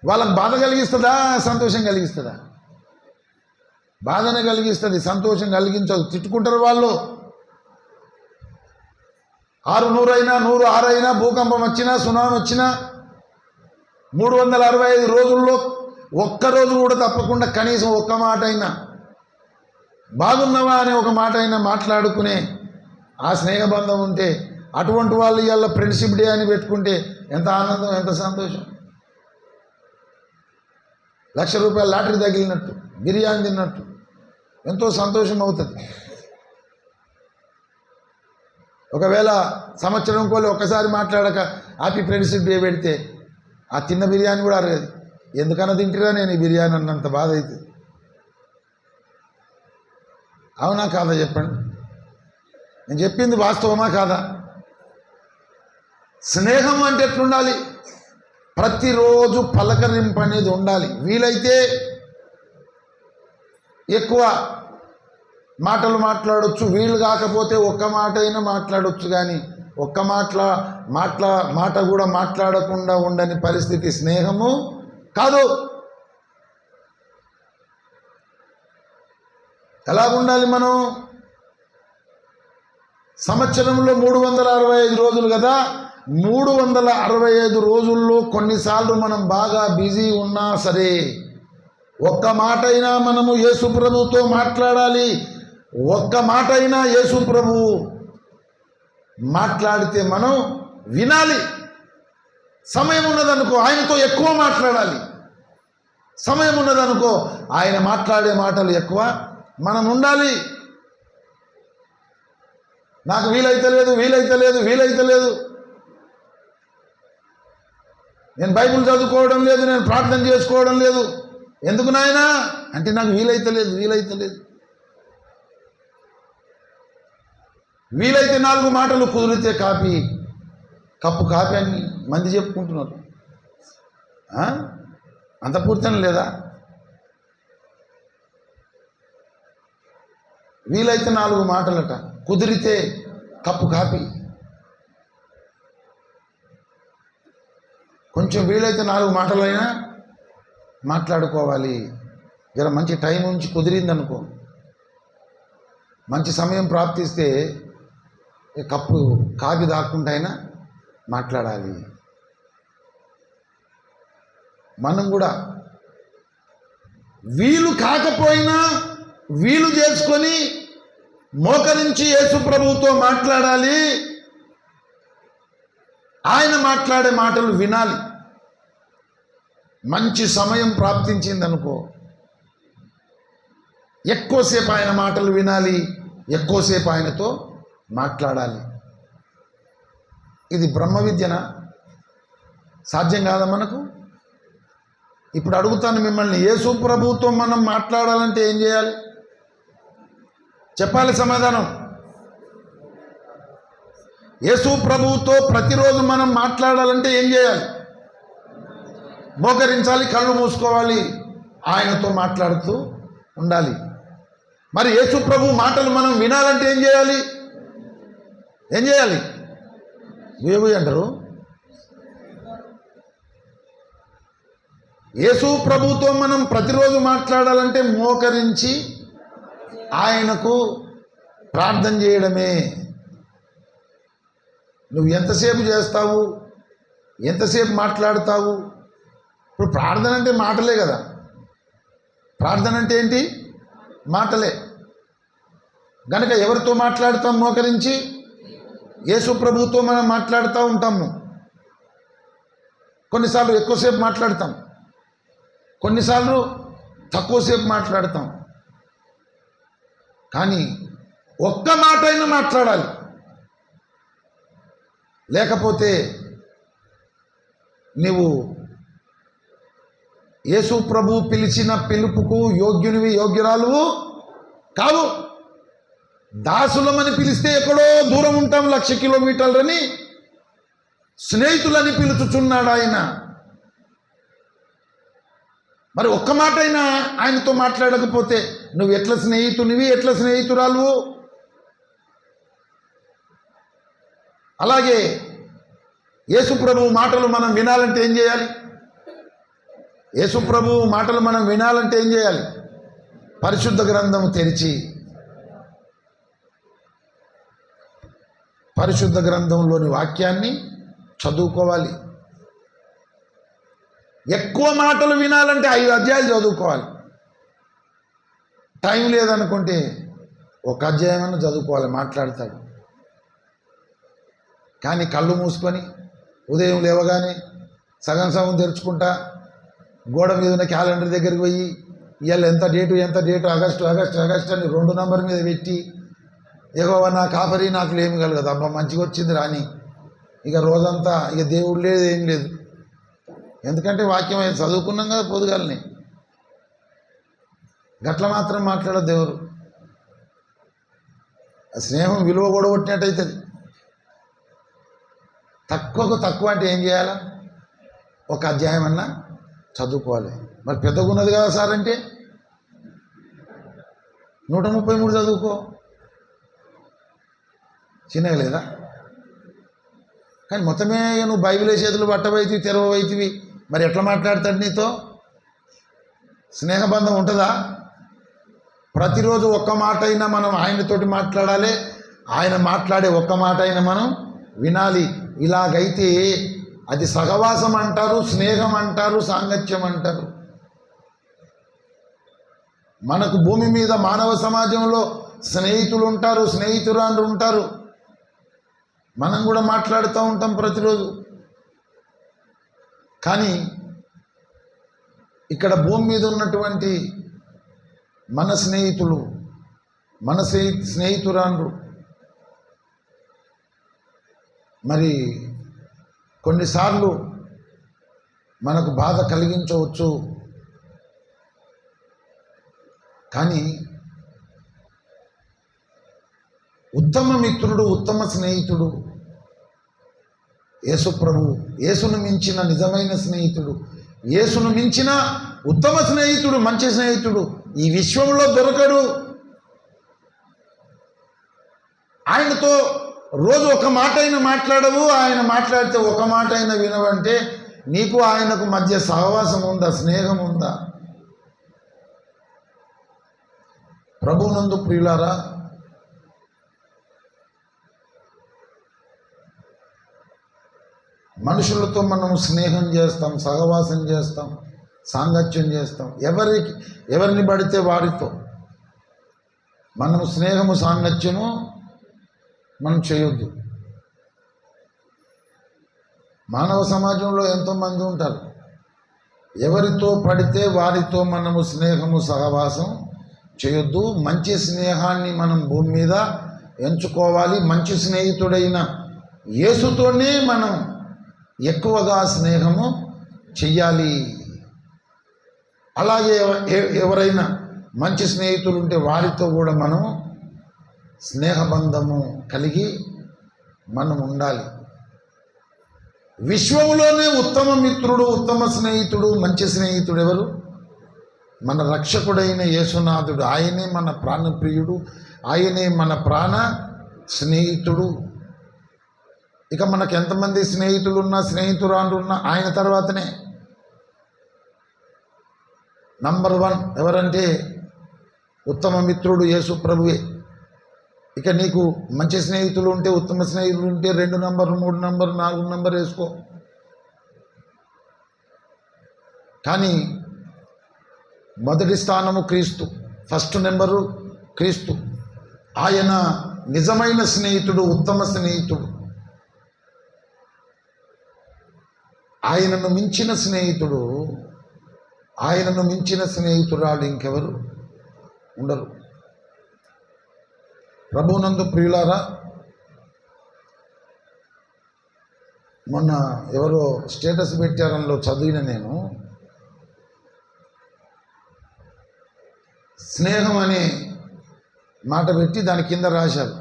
Speaker 1: వాళ్ళకి బాధ కలిగిస్తుందా, సంతోషం కలిగిస్తుందా? బాధనే కలిగిస్తుంది, సంతోషం కలిగించదు. తిట్టుకుంటారు వాళ్ళు. 600 అయినా 106 అయినా, భూకంపం వచ్చినా, సునామీ వచ్చినా 365 రోజుల్లో ఒక్కరోజు కూడా తప్పకుండా కనీసం ఒక్క మాట అయినా బాగున్నావా అని ఒక మాట అయినా మాట్లాడుకునే ఆ స్నేహబంధం ఉంటే, అటువంటి వాళ్ళు ఇవాళ ఫ్రెండ్షిప్ డే అని పెట్టుకుంటే ఎంత ఆనందం, ఎంత సంతోషం. ₹1,00,000 లాటరీ తగిలినట్టు, బిర్యానీ తిన్నట్టు ఎంతో సంతోషం అవుతుంది. ఒకవేళ సంవత్సరం కోళ్ళు ఒక్కసారి మాట్లాడక హ్యాపీ ఫ్రెండ్షిప్ డే పెడితే ఆ తిన్న బిర్యానీ కూడా అరగదు. ఎందుకన్నా తింటిరా నేను ఈ బిర్యానీ అన్నంత బాధ అవుతుంది. అవునా కాదా చెప్పండి? నేను చెప్పింది వాస్తవమా కాదా? స్నేహం అంటే ఎట్లుండాలి? ప్రతిరోజు పలకరింపు అనేది ఉండాలి. వీలైతే ఎక్కువ మాటలు మాట్లాడొచ్చు, వీలు కాకపోతే ఒక్క మాట అయినా మాట్లాడొచ్చు. కానీ ఒక్క మాట కూడా మాట్లాడకుండా ఉండని పరిస్థితి స్నేహము కాదు. ఎలా ఉండాలి మనం? సంవత్సరంలో 365 రోజులు కదా. 365 రోజుల్లో కొన్నిసార్లు మనం బాగా బిజీ ఉన్నా సరే ఒక్క మాట అయినా మనము యేసు ప్రభువుతో మాట్లాడాలి. ఒక్క మాట అయినా యేసు ప్రభువు మాట్లాడితే మనం వినాలి. సమయం ఉన్నదనుకో ఆయనతో ఎక్కువ మాట్లాడాలి. సమయం ఉన్నదనుకో ఆయన మాట్లాడే మాటలు ఎక్కువ మనం ఉండాలి. నాకు వీలైతే లేదు, నేను బైబిల్ చదువుకోవడం లేదు, నేను ప్రార్థన చేసుకోవడం లేదు. ఎందుకు నాయనా అంటే నాకు వీలైతే లేదు. వీలైతే 4 మాటలు, కుదిరితే కప్పు కాపీ అని మంది చెప్పుకుంటున్నారు. అంత పూర్తన లేదా? వీలైతే 4 మాటలట, కుదిరితే కప్పు కాపీ. కొంచెం వీలైతే 4 మాటలైనా మాట్లాడుకోవాలి. జర మంచి టైం ఉంచి కుదిరిందనుకో, మంచి సమయం ప్రాప్తిస్తే కప్పు కాపీ దాక్కుంటా అయినా మాట్లాడాలి. మనం కూడా వీలు కాకపోయినా వీలు చేసుకొని మోకరించి యేసు ప్రభువుతో మాట్లాడాలి. ఆయన మాట్లాడే మాటలు వినాలి. మంచి సమయం ప్రాప్తించిందనుకో ఎక్కువసేపు ఆయన మాటలు వినాలి, ఎక్కువసేపు ఆయనతో మాట్లాడాలి. ఇది బ్రహ్మ విద్యనా? సాధ్యం కాదా మనకు? ఇప్పుడు అడుగుతాను మిమ్మల్ని, యేసు ప్రభువుతో మనం మాట్లాడాలంటే ఏం చేయాలి? చెప్పాలి సమాధానం. యేసు ప్రభువుతో ప్రతిరోజు మనం మాట్లాడాలంటే ఏం చేయాలి? మోకరించాలి, కళ్ళు మూసుకోవాలి, ఆయనతో మాట్లాడుతూ ఉండాలి. మరి యేసు ప్రభు మాటలు మనం వినాలంటే ఏం చేయాలి? వేవి అంటారు. యేసు ప్రభుతో మనం ప్రతిరోజు మాట్లాడాలంటే మోకరించి ఆయనకు ప్రార్థన చేయడమే. నువ్వు ఎంతసేపు చేస్తావు, ఎంతసేపు మాట్లాడతావు? ఇప్పుడు ప్రార్థన అంటే మాటలే కదా. ప్రార్థన అంటే ఏంటి? మాటలే. గనక ఎవరితో మాట్లాడతాం? మోకరించి యేసు ప్రభువుతో మనం మాట్లాడుతూ ఉంటాము. కొన్నిసార్లు ఎక్కువసేపు మాట్లాడతాం, కొన్నిసార్లు తక్కువసేపు మాట్లాడతాం. కానీ ఒక్క మాట అయినా మాట్లాడాలి. లేకపోతే నీవు యేసు ప్రభు పిలిచిన పిలుపుకు యోగ్యునివి, యోగ్యురాలు కావు. దాసులమని పిలిస్తే ఎక్కడో దూరం ఉంటాం, 1,00,000 కిలోమీటర్లని స్నేహితులని పిలుచుచున్నాడు ఆయన. మరి ఒక్క మాట అయినా ఆయనతో మాట్లాడకపోతే నువ్వు ఎట్లా స్నేహితునివి, ఎట్లా స్నేహితురాలు? అలాగే యేసు ప్రభు మాటలు మనం వినాలంటే ఏం చేయాలి? యేసు ప్రభు మాటలు మనం వినాలంటే ఏం చేయాలి? పరిశుద్ధ గ్రంథం తెరిచి పరిశుద్ధ గ్రంథంలోని వాక్యాన్ని చదువుకోవాలి. ఎక్కువ మాటలు వినాలంటే 5 అధ్యాయాలు చదువుకోవాలి. టైం లేదనుకుంటే 1 అధ్యాయం అన్న చదువుకోవాలి, మాట్లాడతాడు. కానీ కళ్ళు మూసుకొని ఉదయం లేవగానే సగం తెరుచుకుంటా గోడ మీద ఉన్న క్యాలెండర్ దగ్గరికి పోయి ఇవాళ ఎంత డేటు ఆగస్టు అని 2 నంబర్ మీద పెట్టి యెహోవా నా కాపరి నాకు లేమి కలగదు. అబ్బా మంచిగా వచ్చింది రాని, ఇక రోజంతా ఇక దేవుడు లేదు ఏం లేదు. ఎందుకంటే వాక్యం చదువుకున్నాం కదా పొద్దుగాలని. గట్ల మాత్రం మాట్లాడదు దేవుడు. ఆ స్నేహం విలువ కూడా కొట్టినట్టయితుంది. తక్కువకు తక్కువ అంటే ఏం చేయాలా? ఒక అధ్యాయం అన్నా చదువుకోవాలి. మరి పెద్దగా ఉన్నది కదా సార్ అంటే 133 చదువుకో, చిన్నగా లేదా? కానీ మొత్తమే నువ్వు బైబిల్ చేతులు పట్టబోయితివి, తెరవబోయితివి, మరి ఎట్లా మాట్లాడతాడు నీతో? స్నేహబంధం ఉంటుందా? ప్రతిరోజు ఒక్క మాట అయినా మనం ఆయనతోటి మాట్లాడాలి. ఆయన మాట్లాడే ఒక్క మాట అయినా మనం వినాలి. ఇలాగైతే అది సహవాసం అంటారు, స్నేహం అంటారు, సాంగత్యం అంటారు. మనకు భూమి మీద మానవ సమాజంలో స్నేహితులు ఉంటారు, స్నేహితురాళ్ళు ఉంటారు. మనం కూడా మాట్లాడుతూ ఉంటాం ప్రతిరోజు. కానీ ఇక్కడ భూమి మీద ఉన్నటువంటి మన స్నేహితులు, మన స్నేహితురాళ్ళు మరి కొన్నిసార్లు మనకు బాధ కలిగించవచ్చు. కానీ ఉత్తమ మిత్రుడు, ఉత్తమ స్నేహితుడు యేసు ప్రభు. యేసును మించిన నిజమైన స్నేహితుడు, యేసును మించిన ఉత్తమ స్నేహితుడు, మంచి స్నేహితుడు ఈ విశ్వంలో దొరకడు. ఆయనతో రోజు ఒక మాట అయినా మాట్లాడవు, ఆయన మాట్లాడితే ఒక మాట అయినా వినవంటే నీకు ఆయనకు మధ్య సహవాసం ఉందా? స్నేహం ఉందా? ప్రభువునందు ప్రియులారా, మనుషులతో మనం స్నేహం చేస్తాం, సహవాసం చేస్తాం, సాంగత్యం చేస్తాం. ఎవరిని పడితే వారితో మనము స్నేహము, సాంగత్యము మనం చేయొద్దు. మానవ సమాజంలో ఎంతోమంది ఉంటారు. ఎవరితో పడితే వారితో మనము స్నేహము, సహవాసం చేయొద్దు. మంచి స్నేహాన్ని మనం భూమి మీద ఎంచుకోవాలి. మంచి స్నేహితుడైన యేసుతోనే మనం ఎక్కువగా స్నేహము చెయ్యాలి. అలాగే ఎవరైనా మంచి స్నేహితులు ఉంటే వారితో కూడా మనం స్నేహబంధము కలిగి మనం ఉండాలి. విశ్వంలోనే ఉత్తమ మిత్రుడు, ఉత్తమ స్నేహితుడు, మంచి స్నేహితుడు ఎవరు? మన రక్షకుడైన యేసునాథుడు. ఆయనే మన ప్రాణప్రియుడు, ఆయనే మన ప్రాణ స్నేహితుడు. ఇక మనకు ఎంతమంది స్నేహితులున్నా, స్నేహితురాళ్ళు ఉన్నా ఆయన తర్వాతనే. నంబర్ 1 ఎవరంటే ఉత్తమ మిత్రుడు యేసు ప్రభువే. ఇక నీకు మంచి స్నేహితులు ఉంటే, ఉత్తమ స్నేహితులు ఉంటే 2 నంబర్, 3 నంబర్, 4 నంబర్ వేసుకో. కానీ మొదటి స్థానము క్రీస్తు, ఫస్ట్ నెంబరు క్రీస్తు. ఆయన నిజమైన స్నేహితుడు, ఉత్తమ స్నేహితుడు. ఆయనను మించిన స్నేహితుడు, ఆయనను మించిన స్నేహితురాలు ఇంకెవరు ఉండరు. ప్రభువునందు ప్రియులారా, మొన్న ఎవరో స్టేటస్ పెట్టారనలో చదివిన నేను, స్నేహం అనే మాట పెట్టి దాని కింద రాశారు,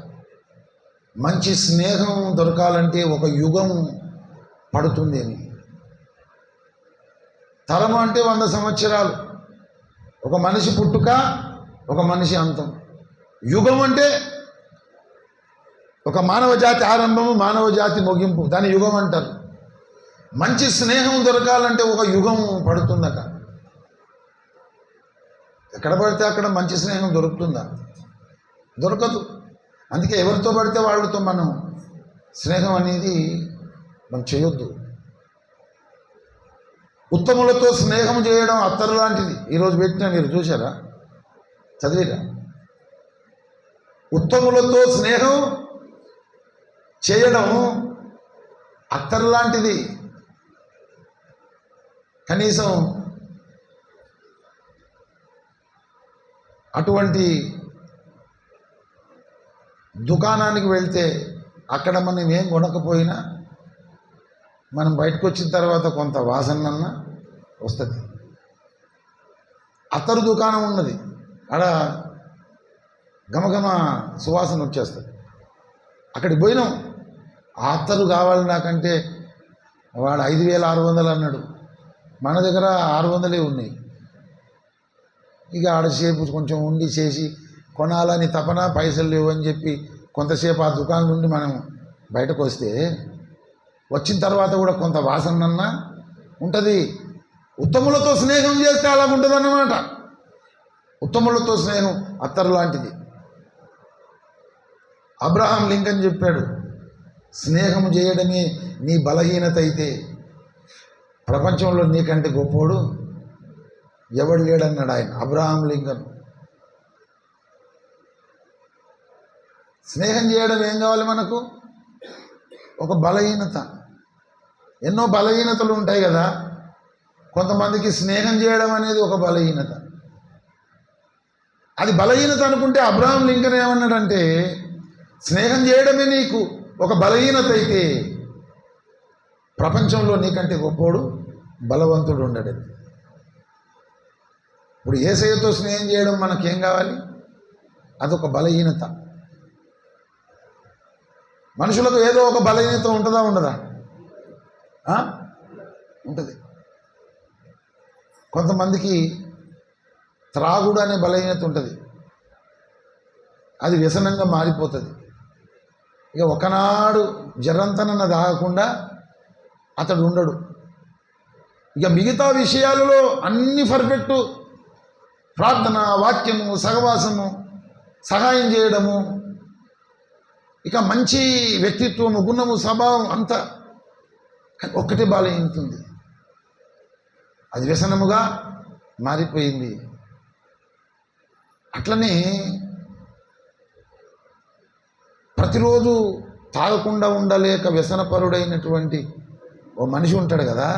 Speaker 1: మంచి స్నేహం దొరకాలంటే ఒక యుగం పడుతుంది అని. తరం అంటే 100 సంవత్సరాలు. ఒక మనిషి పుట్టుక, ఒక మనిషి అంతం. యుగం అంటే ఒక మానవ జాతి ఆరంభము, మానవ జాతి ముగింపు, దాని యుగం అంటారు. మంచి స్నేహం దొరకాలంటే ఒక యుగం పడుతుందట. ఎక్కడ పడితే అక్కడ మంచి స్నేహం దొరుకుతుందా? దొరకదు. అందుకే ఎవరితో పడితే వాళ్ళతో మనం స్నేహం అనేది మనం చేయొద్దు. ఉత్తములతో స్నేహం చేయడం అత్తరు లాంటిది. ఈరోజు పెట్టినా మీరు చూసారా, చదివిరా? ఉత్తములతో స్నేహం చేయడం అత్తరు లాంటిది. కనీసం అటువంటి దుకాణానికి వెళ్తే అక్కడ మనం ఏం కొనకపోయినా మనం బయటకు వచ్చిన తర్వాత కొంత వాసన వస్తుంది. అత్తరు దుకాణం ఉన్నది, ఆడ గమగమ సువాసన వచ్చేస్తుంది. అక్కడికి పోయినాం, ఆ అత్తరు కావాలి నాకంటే వాడు 5,600 అన్నాడు, మన దగ్గర 600 ఉన్నాయి. ఇక ఆడసేపు కొంచెం ఉండి చేసి కొనాలని తపన, పైసలు లేవు అని చెప్పి కొంతసేపు ఆ దుకాణం నుండి మనం బయటకు వస్తే వచ్చిన తర్వాత కూడా కొంత వాసన ఉంటుంది. ఉత్తములతో స్నేహం చేస్తే అలాగుంటుంది అన్నమాట. ఉత్తములతో స్నేహం అత్తరు లాంటిది. అబ్రహాం లింకన్ చెప్పాడు, స్నేహం చేయడమే నీ బలహీనత అయితే ప్రపంచంలో నీకంటే గొప్పోడు ఎవడు లేడన్నాడు ఆయన, అబ్రహాం లింకన్. స్నేహం చేయడం ఏం కావాలి మనకు? ఒక బలహీనత. ఎన్నో బలహీనతలు ఉంటాయి కదా, కొంతమందికి స్నేహం చేయడం అనేది ఒక బలహీనత. అది బలహీనత అనుకుంటే అబ్రహాం లింకన్ ఏమన్నాడంటే, స్నేహం చేయడమే నీకు ఒక బలహీనత అయితే ప్రపంచంలో నీకంటే గొప్పోడు బలవంతుడు ఉండడు. ఇప్పుడు యేసయ్యతో స్నేహం చేయడం మనకేం కావాలి? అదొక బలహీనత. మనుషులకు ఏదో ఒక బలహీనత ఉంటుందా ఉండదా? ఉంటుంది. కొంతమందికి త్రాగుడు అనే బలహీనత ఉంటుంది, అది వ్యసనంగా మారిపోతుంది. ఇక ఒకనాడు జరంతనన్న దాగకుండా అతడు ఉండడు. ఇక మిగతా విషయాలలో అన్ని పర్ఫెక్టు, ప్రార్థన, వాక్యము, సహవాసము, సహాయం చేయడము, ఇక మంచి వ్యక్తిత్వము, గుణము, స్వభావం అంతా. ఒక్కటే బలహీనత ఉంది, అది వ్యసనముగా మారిపోయింది. అట్లనే ప్రతిరోజు తాగకుండా ఉండలేక వ్యసనపరుడైనటువంటి ఓ మనిషి ఉంటాడు కదా,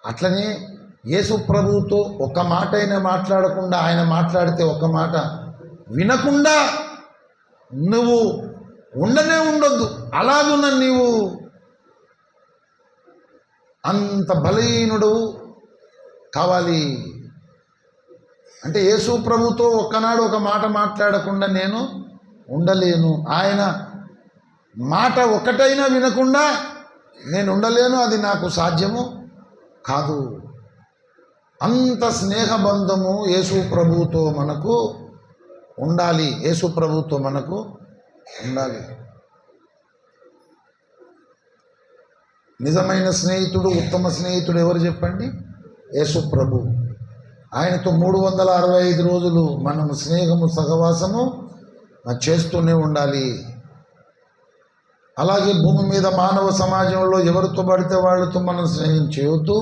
Speaker 1: అట్లనే యేసు ప్రభువుతో ఒక్క మాట అయినా మాట్లాడకుండా, ఆయన మాట్లాడితే ఒక్క మాట వినకుండా నువ్వు ఉండనే ఉండొద్దు. అలాగున్న నీవు అంత బలహీనుడు కావాలి. అంటే యేసు ప్రభుతో ఒక్కనాడు ఒక మాట మాట్లాడకుండా నేను ఉండలేను, ఆయన మాట ఒక్కటైనా వినకుండా నేను ఉండలేను, అది నాకు సాధ్యము కాదు. అంత స్నేహబంధము యేసు ప్రభువుతో మనకు ఉండాలి. యేసు ప్రభువుతో మనకు ఉండాలి. నిజమైన స్నేహితుడు, ఉత్తమ స్నేహితుడు ఎవరు చెప్పండి? యేసు ప్రభు. ఆయనతో 365 రోజులు మనం స్నేహము, సహవాసము చేస్తూనే ఉండాలి. అలాగే భూమి మీద మానవ సమాజంలో ఎవరితో పడితే వాళ్ళతో మనం స్నేహం చేయొద్దు.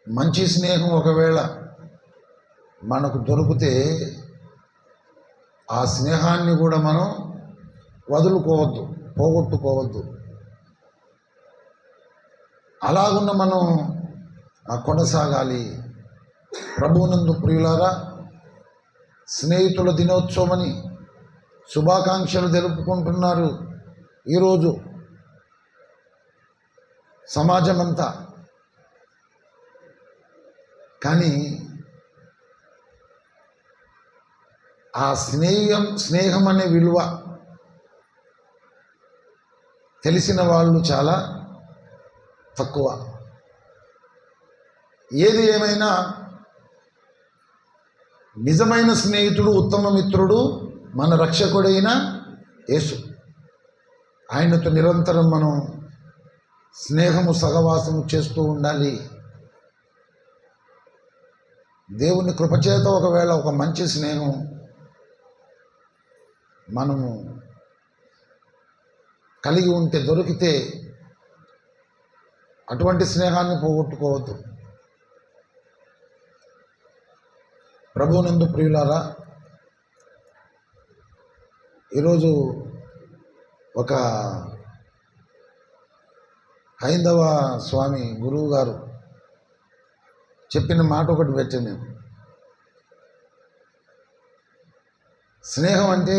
Speaker 1: మంచి స్నేహం ఒకవేళ మనకు దొరికితే ఆ స్నేహాన్ని కూడా మనం వదులుకోవద్దు, పోగొట్టుకోవద్దు. అలాగున్న మనం కొనసాగాలి. ప్రభువునందు ప్రియులారా, స్నేహితుల దినోత్సవమని శుభాకాంక్షలు తెలుపుకుంటున్నారు ఈరోజు సమాజమంతా. కానీ ఆ స్నేహం అనే విలువ తెలిసిన వాళ్ళు చాలా తక్కువ. ఏది ఏమైనా నిజమైన స్నేహితుడు, ఉత్తమ మిత్రుడు మన రక్షకుడైన యేసు. ఆయనతో నిరంతరం మనం స్నేహము, సహవాసము చేస్తూ ఉండాలి. దేవుని కృపచేత ఒకవేళ ఒక మంచి స్నేహం మనము కలిగి ఉంటే, దొరికితే అటువంటి స్నేహాన్ని పోగొట్టుకోవద్దు. ప్రభువునందు ప్రియులారా, ఈరోజు ఒక హైందవ స్వామి గురువు గారు చెప్పిన మాట ఒకటి పెట్టాను నేను. స్నేహం అంటే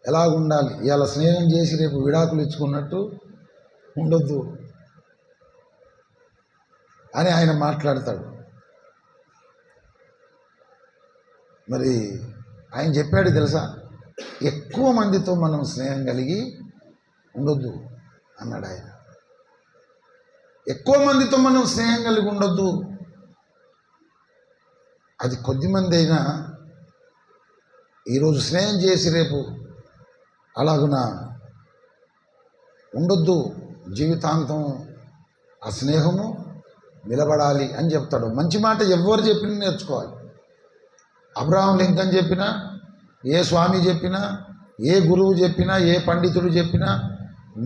Speaker 1: ఎలా ఉండాలి. ఇవాళ స్నేహం చేసి రేపు విడాకులు ఇచ్చుకున్నట్టు ఉండొద్దు అని ఆయన మాట్లాడతాడు. మరి ఆయన చెప్పాడు తెలుసా, ఎక్కువ మందితో మనం స్నేహం కలిగి ఉండొద్దు అన్నాడు ఆయన. ఎక్కువ మందితో మనం స్నేహం కలిగి ఉండొద్దు. అది కొద్దిమంది అయినా ఈరోజు స్నేహం చేసి రేపు అలాగున ఉండొద్దు, జీవితాంతం ఆ స్నేహము నిలబడాలి అని చెప్తాడు. మంచి మాట ఎవరు చెప్పినా నేర్చుకోవాలి. అబ్రహాం లింకన్ చెప్పినా, ఏ స్వామి చెప్పినా, ఏ గురువు చెప్పినా, ఏ పండితుడు చెప్పినా,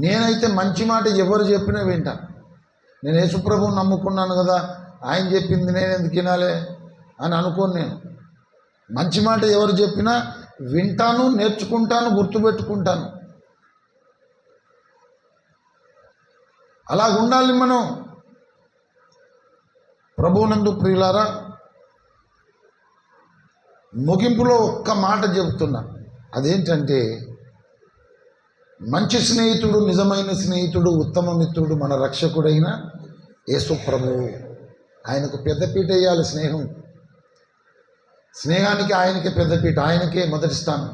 Speaker 1: నేనైతే మంచి మాట ఎవరు చెప్పినా వింటాను. నేను యేసుప్రభువుని నమ్ముకున్నాను కదా, ఆయన చెప్పింది నేను ఎందుకు వినాలి అని అనుకోను. నేను మంచి మాట ఎవరు చెప్పినా వింటాను, నేర్చుకుంటాను, గుర్తుపెట్టుకుంటాను. అలాగుండాలి మనం. ప్రభువునందు ప్రియులారా, ముగింపులో ఒక్క మాట చెబుతున్నా. అదేంటంటే, మంచి స్నేహితుడు, నిజమైన స్నేహితుడు, ఉత్తమ మిత్రుడు మన రక్షకుడైన యేసు ప్రభువు. ఆయనకు పెద్దపీట వేయాలి. స్నేహానికి ఆయనకే పెద్దపీట, ఆయనకే మొదటి స్థానం.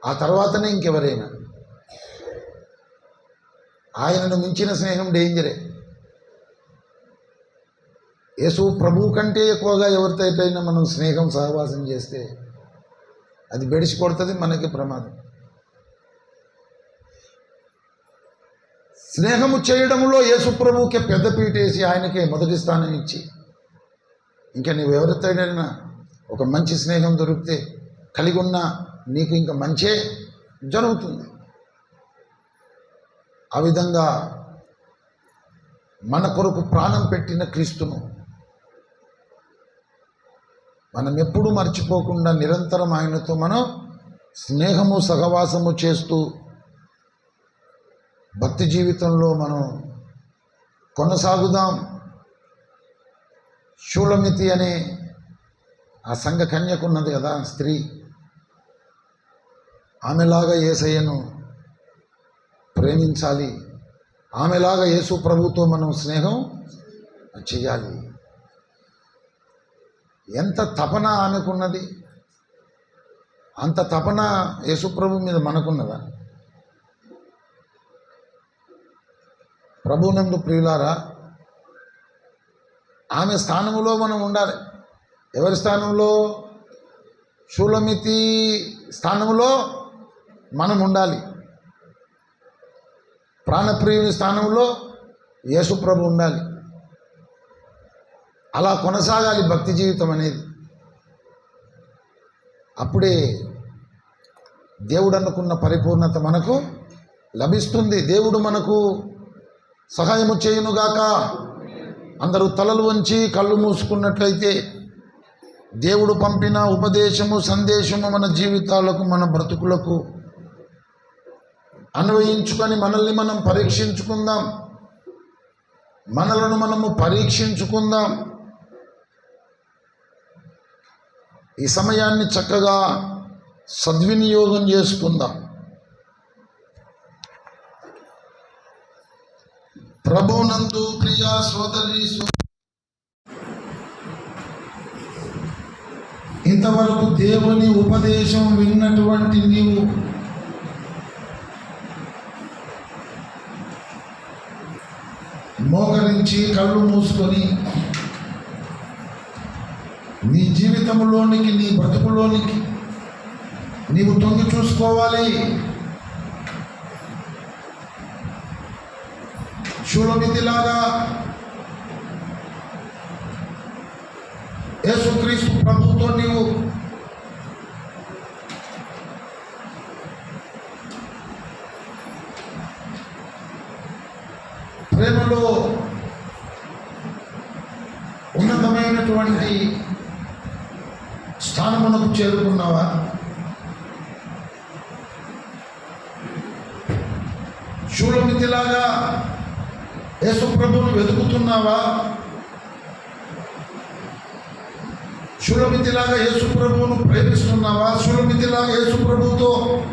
Speaker 1: ఆ తర్వాతనే ఇంకెవరైనా. ఆయనను మించిన స్నేహం డేంజరే. యేసు ప్రభువు కంటే ఎక్కువగా ఎవరితో అయినా మనం స్నేహం సహవాసం చేస్తే అది బెడిసి కొడుతుంది, మనకి ప్రమాదం. స్నేహము చేయడంలో యేసు ప్రభువుకే పెద్దపీట వేసి ఆయనకే మొదటి స్థానం ఇచ్చి, ఇంకా నువ్వు ఎవరితోనైనా ఒక మంచి స్నేహం దొరికితే కలిగి ఉన్నా నీకు ఇంకా మంచే జరుగుతుంది. ఆ విధంగా మన కొరకు ప్రాణం పెట్టిన క్రీస్తును మనం ఎప్పుడూ మర్చిపోకుండా నిరంతరం ఆయనతో మనం స్నేహము సహవాసము చేస్తూ భక్తి జీవితంలో మనం కొనసాగుదాం. షూలమితి అనే ఆ సంఘ కన్యకు ఉన్నది కదా స్త్రీ, ఆమెలాగా యేసయ్యను ప్రేమించాలి, ఆమెలాగా యేసు ప్రభుతో మనం స్నేహం చేయాలి. ఎంత తపన ఆమెకున్నది, అంత తపన యేసు ప్రభు మీద మనకున్నదా? ప్రభువునందు ప్రియులారా, ఆమె స్థానంలో మనం ఉండాలి. ఎవరి స్థానంలో? షూలమితి స్థానంలో మనం ఉండాలి. ప్రాణప్రియుని స్థానంలో యేసు ప్రభు ఉండాలి. అలా కొనసాగాలి భక్తి జీవితం అనేది. అప్పుడే దేవుడు అనుకున్న పరిపూర్ణత మనకు లభిస్తుంది. దేవుడు మనకు సహాయము చేయునుగాక. అందరూ తలలు వంచి కళ్ళు మూసుకున్నట్లయితే దేవుడు పంపిన ఉపదేశము, సందేశము మన జీవితాలకు, మన బ్రతుకులకు అన్వయించుకొని మనల్ని మనం పరీక్షించుకుందాం. మనలను మనము పరీక్షించుకుందాం. ఈ సమయాన్ని చక్కగా సద్వినియోగం చేసుకుందాం. ప్రభునందు ప్రియ సోదరి, ఇంతవరకు దేవుని ఉపదేశం విన్నటువంటి నీవు మోకరించి కళ్ళు మూసుకొని నీ జీవితంలోనికి, నీ బ్రతుకులోనికి నీవు తొంగి చూసుకోవాలి. షూలమితిలాగా యేసుక్రీస్తు ప్రభుతో నీవు ప్రేమలో ఉన్నతమైనటువంటి స్థానమునకు చేరుకున్నావా? షూలమితిలాగా యేసు ప్రభువును వెతుకుతున్నావా? షులమితిలాగా యేసు ప్రభువును ప్రేమిస్తున్నావా? షులమితిలాగా యేసు ప్రభువుతో